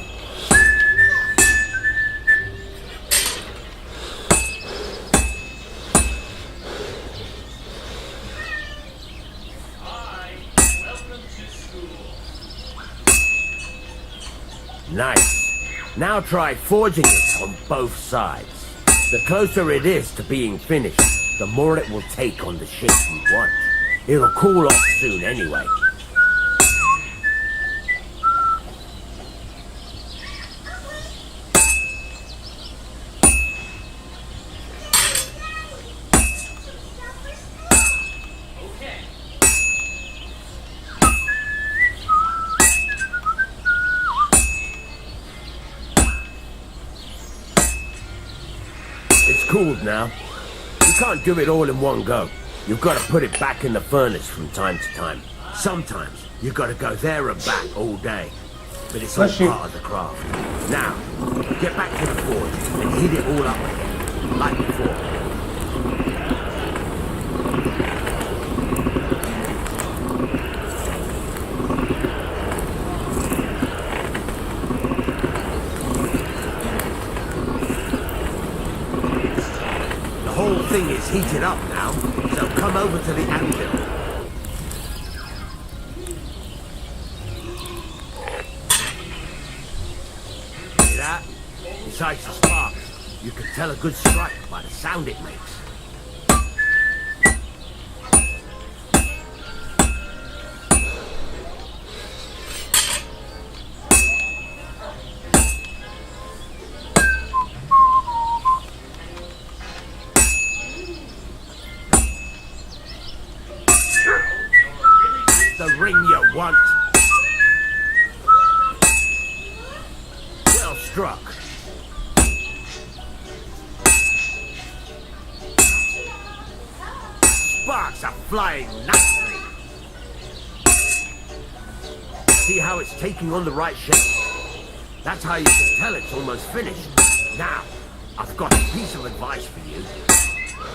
Nice. Now try forging it on both sides. The closer it is to being finished, the more it will take on the shape you want. It'll cool off soon anyway. Cooled now. You can't do it all in one go. You've got to put it back in the furnace from time to time. Sometimes you've got to go there and back all day. But it's all part of the craft. Now, get back to the forge and heat it all up again, like before. whole thing is heated up now, so come over to the anvil. See that? Besides the sparks, you can tell a good strike by the sound it makes. The ring you want. Well struck. Sparks are flying nicely. See how it's taking on the right shape? That's how you can tell it's almost finished. Now, I've got a piece of advice for you.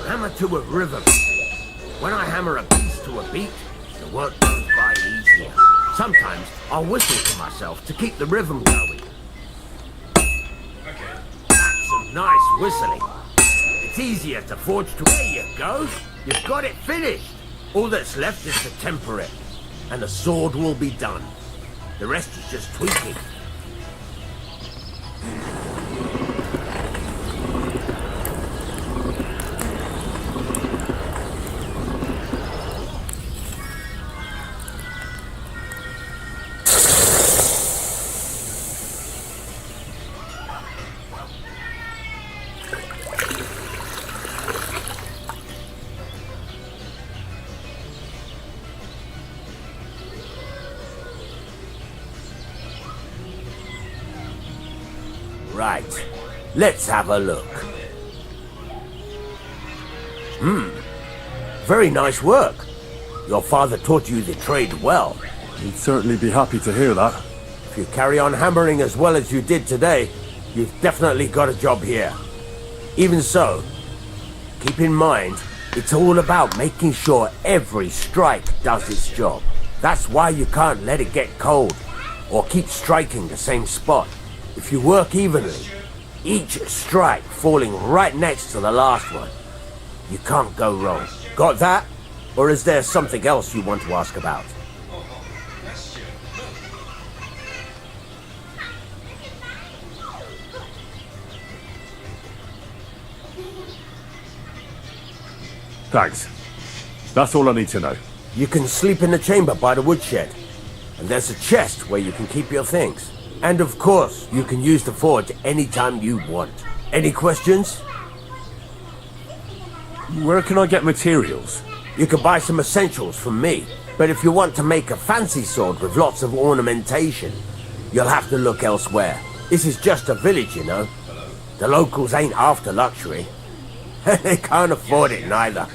Hammer to a rhythm. When I hammer a piece to a beat, the work goes by easier. Sometimes I'll whistle to myself to keep the rhythm going. That's some nice whistling. It's easier to forge to. There you go. You've got it finished. All that's left is to temper it, and the sword will be done. The rest is just tweaking. Right, let's have a look. Very nice work. Your father taught you the trade well. He'd certainly be happy to hear that. If you carry on hammering as well as you did today, you've definitely got a job here. Even so, keep in mind, it's all about making sure every strike does its job. That's why you can't let it get cold, or keep striking the same spot. If you work evenly, each strike falling right next to the last one, you can't go wrong. Got that? Or is there something else you want to ask about? Thanks. That's all I need to know. You can sleep in the chamber by the woodshed. And there's a chest where you can keep your things. And of course, you can use the forge anytime you want. Any questions? Where can I get materials? You can buy some essentials from me. But if you want to make a fancy sword with lots of ornamentation, you'll have to look elsewhere. This is just a village, you know. The locals ain't after luxury. They can't afford it neither.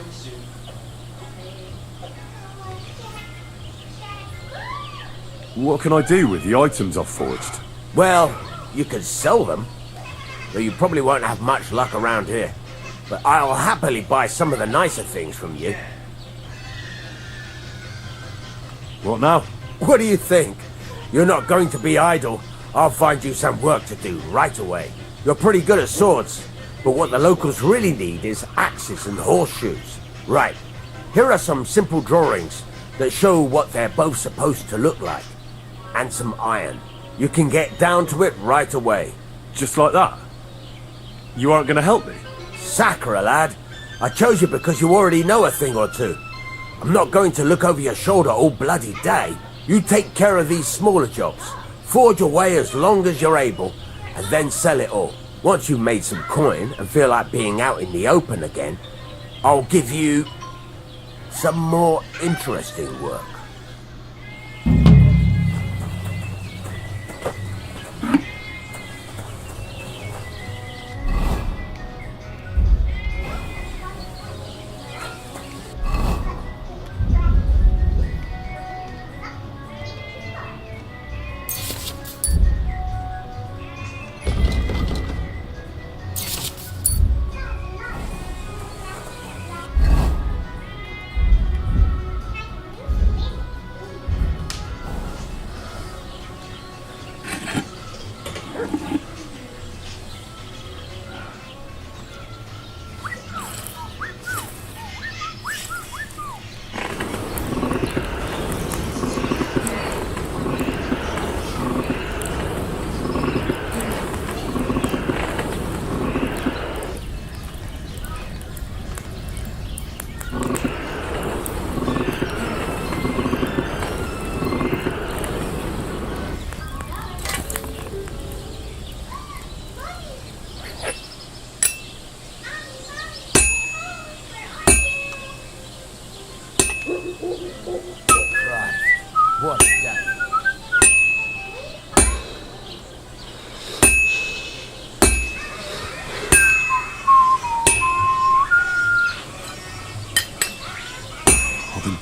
What can I do with the items I've forged? Well, you could sell them, though you probably won't have much luck around here. But I'll happily buy some of the nicer things from you. What now? What do you think? You're not going to be idle. I'll find you some work to do right away. You're pretty good at swords, but what the locals really need is axes and horseshoes. Right, here are some simple drawings that show what they're both supposed to look like. And some iron. You can get down to it right away. Just like that? You aren't going to help me? Sacre, lad. I chose you because you already know a thing or two. I'm not going to look over your shoulder all bloody day. You take care of these smaller jobs. Forge away as long as you're able, and then sell it all. Once you've made some coin and feel like being out in the open again, I'll give you some more interesting work.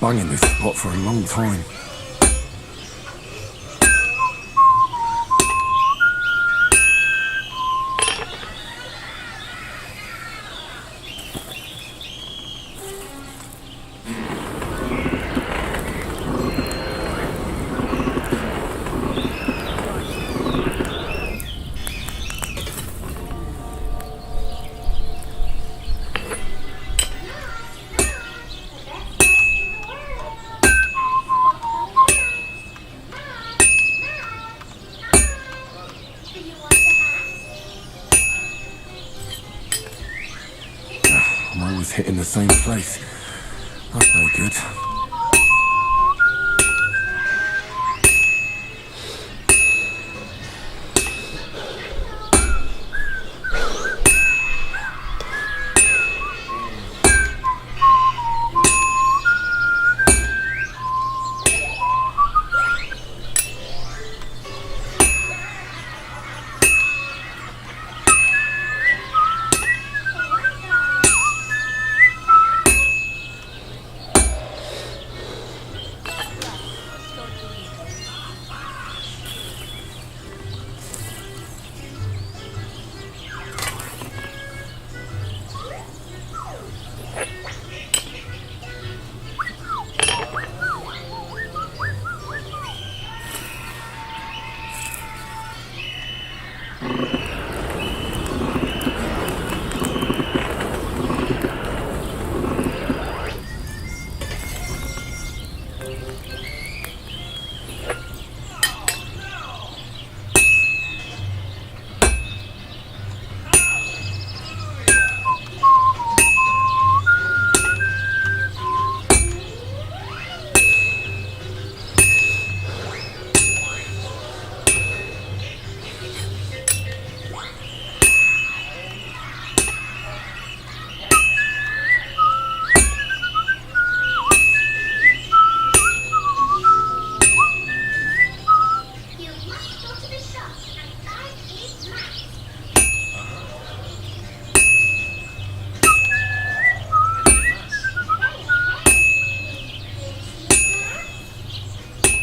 banging this spot for a long time. I'm always hitting the same place. That's no good.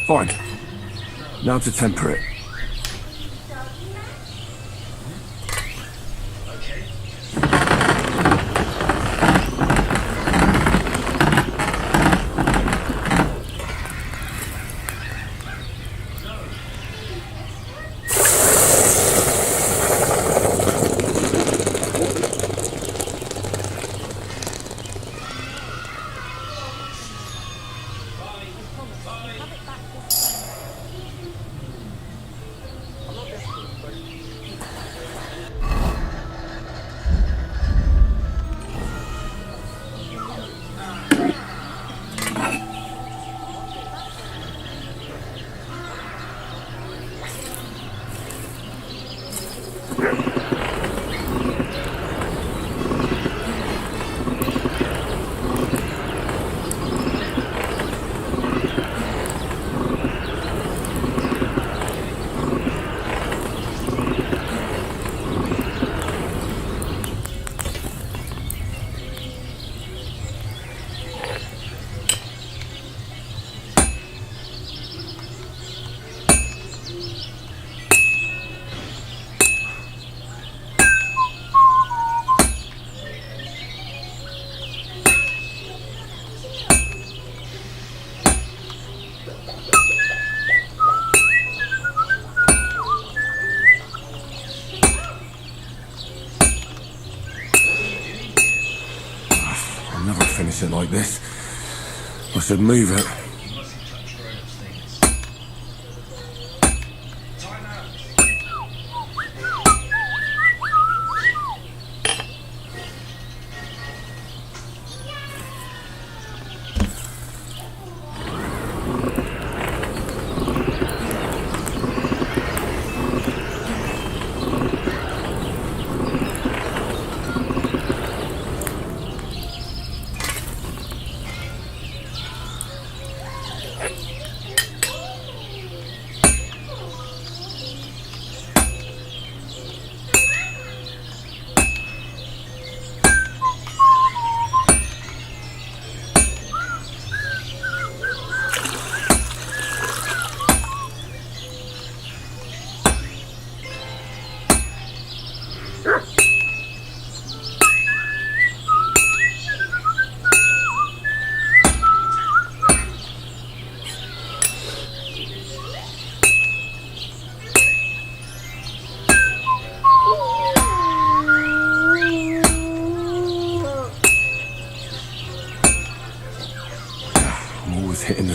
Fine. Now to temper it. I'll never finish it like this. I should move it.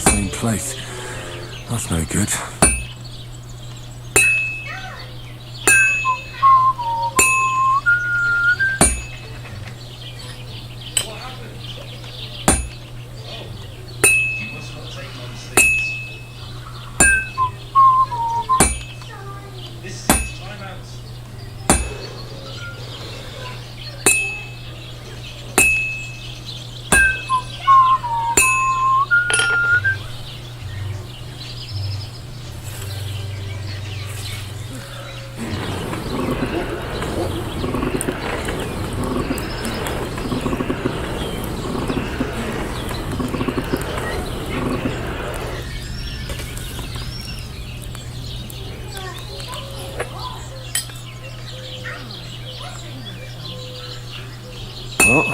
the same place. That's no good. Well,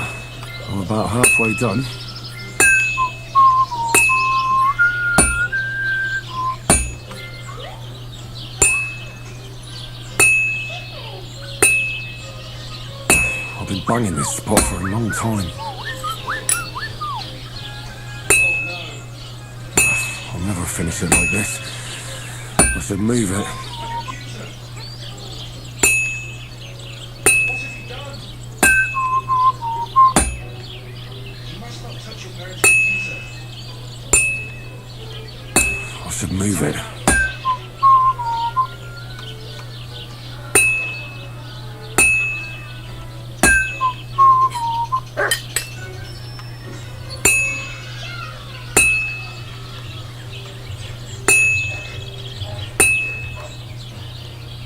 I'm about halfway done. I've been banging this spot for a long time. I'll never finish it like this. I should move it. I should move it.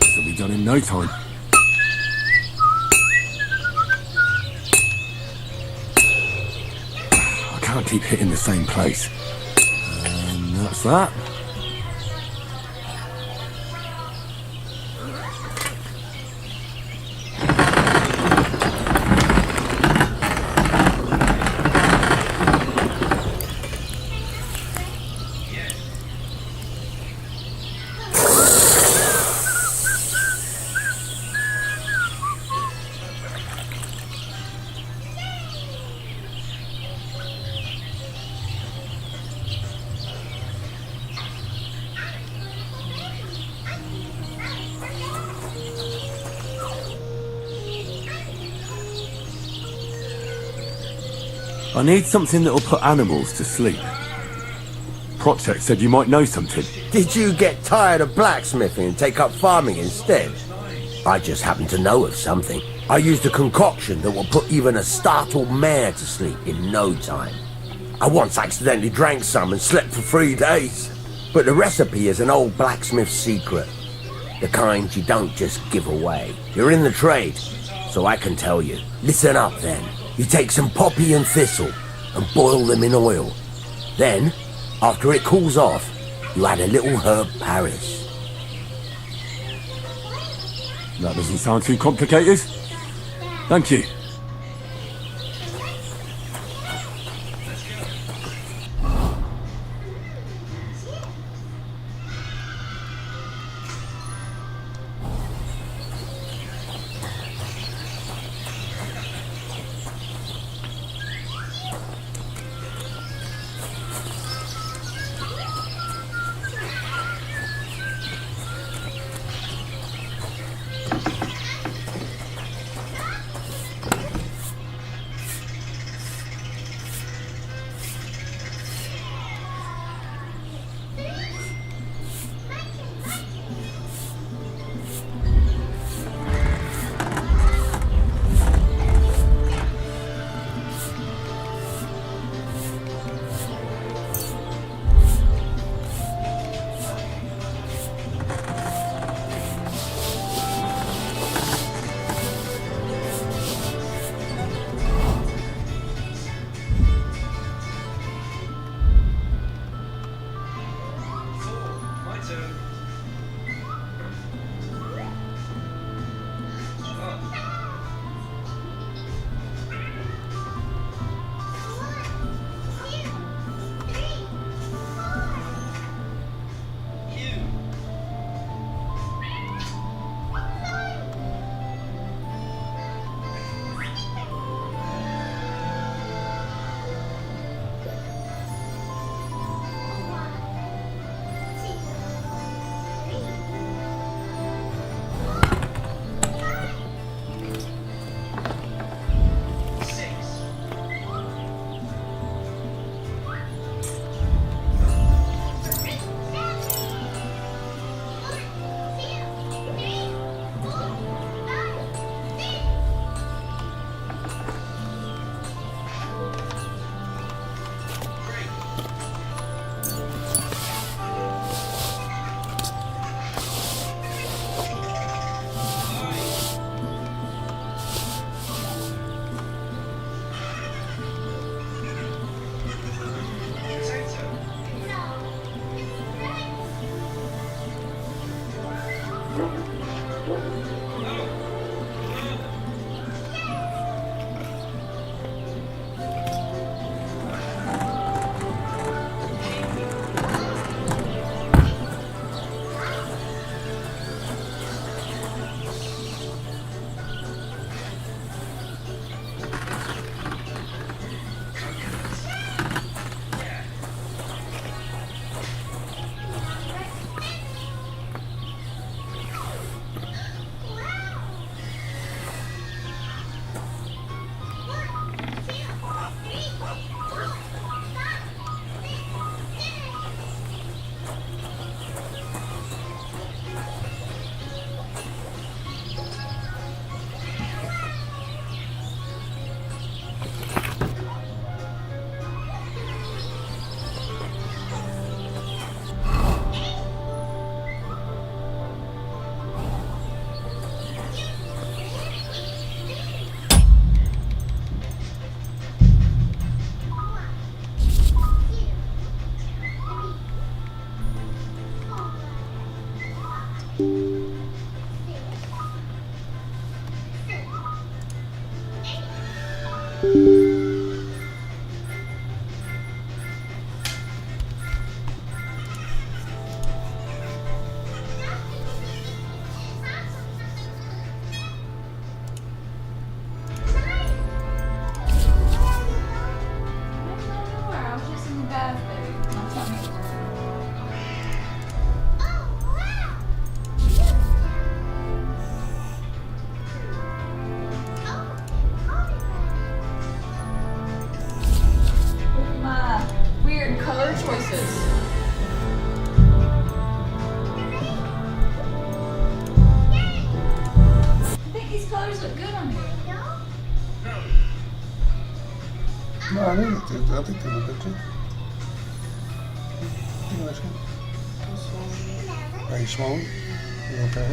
This'll be done in no time. I can't keep hitting the same place. And that's that. I need something that'll put animals to sleep. Project said you might know something. Did you get tired of blacksmithing and take up farming instead? I just happen to know of something. I used a concoction that will put even a startled mare to sleep in no time. I once accidentally drank some and slept for 3 days. But the recipe is an old blacksmith's secret. The kind you don't just give away. You're in the trade, so I can tell you. Listen up then. You take some poppy and thistle and boil them in oil. Then, after it cools off, you add a little herb Paris. That doesn't sound too complicated. Thank you. I was just in the bathroom. My tummy hurt. Look at my weird color choices. I think these colors look good on you. No, I think they look good too. You know, that's good. Are you swollen? You okay?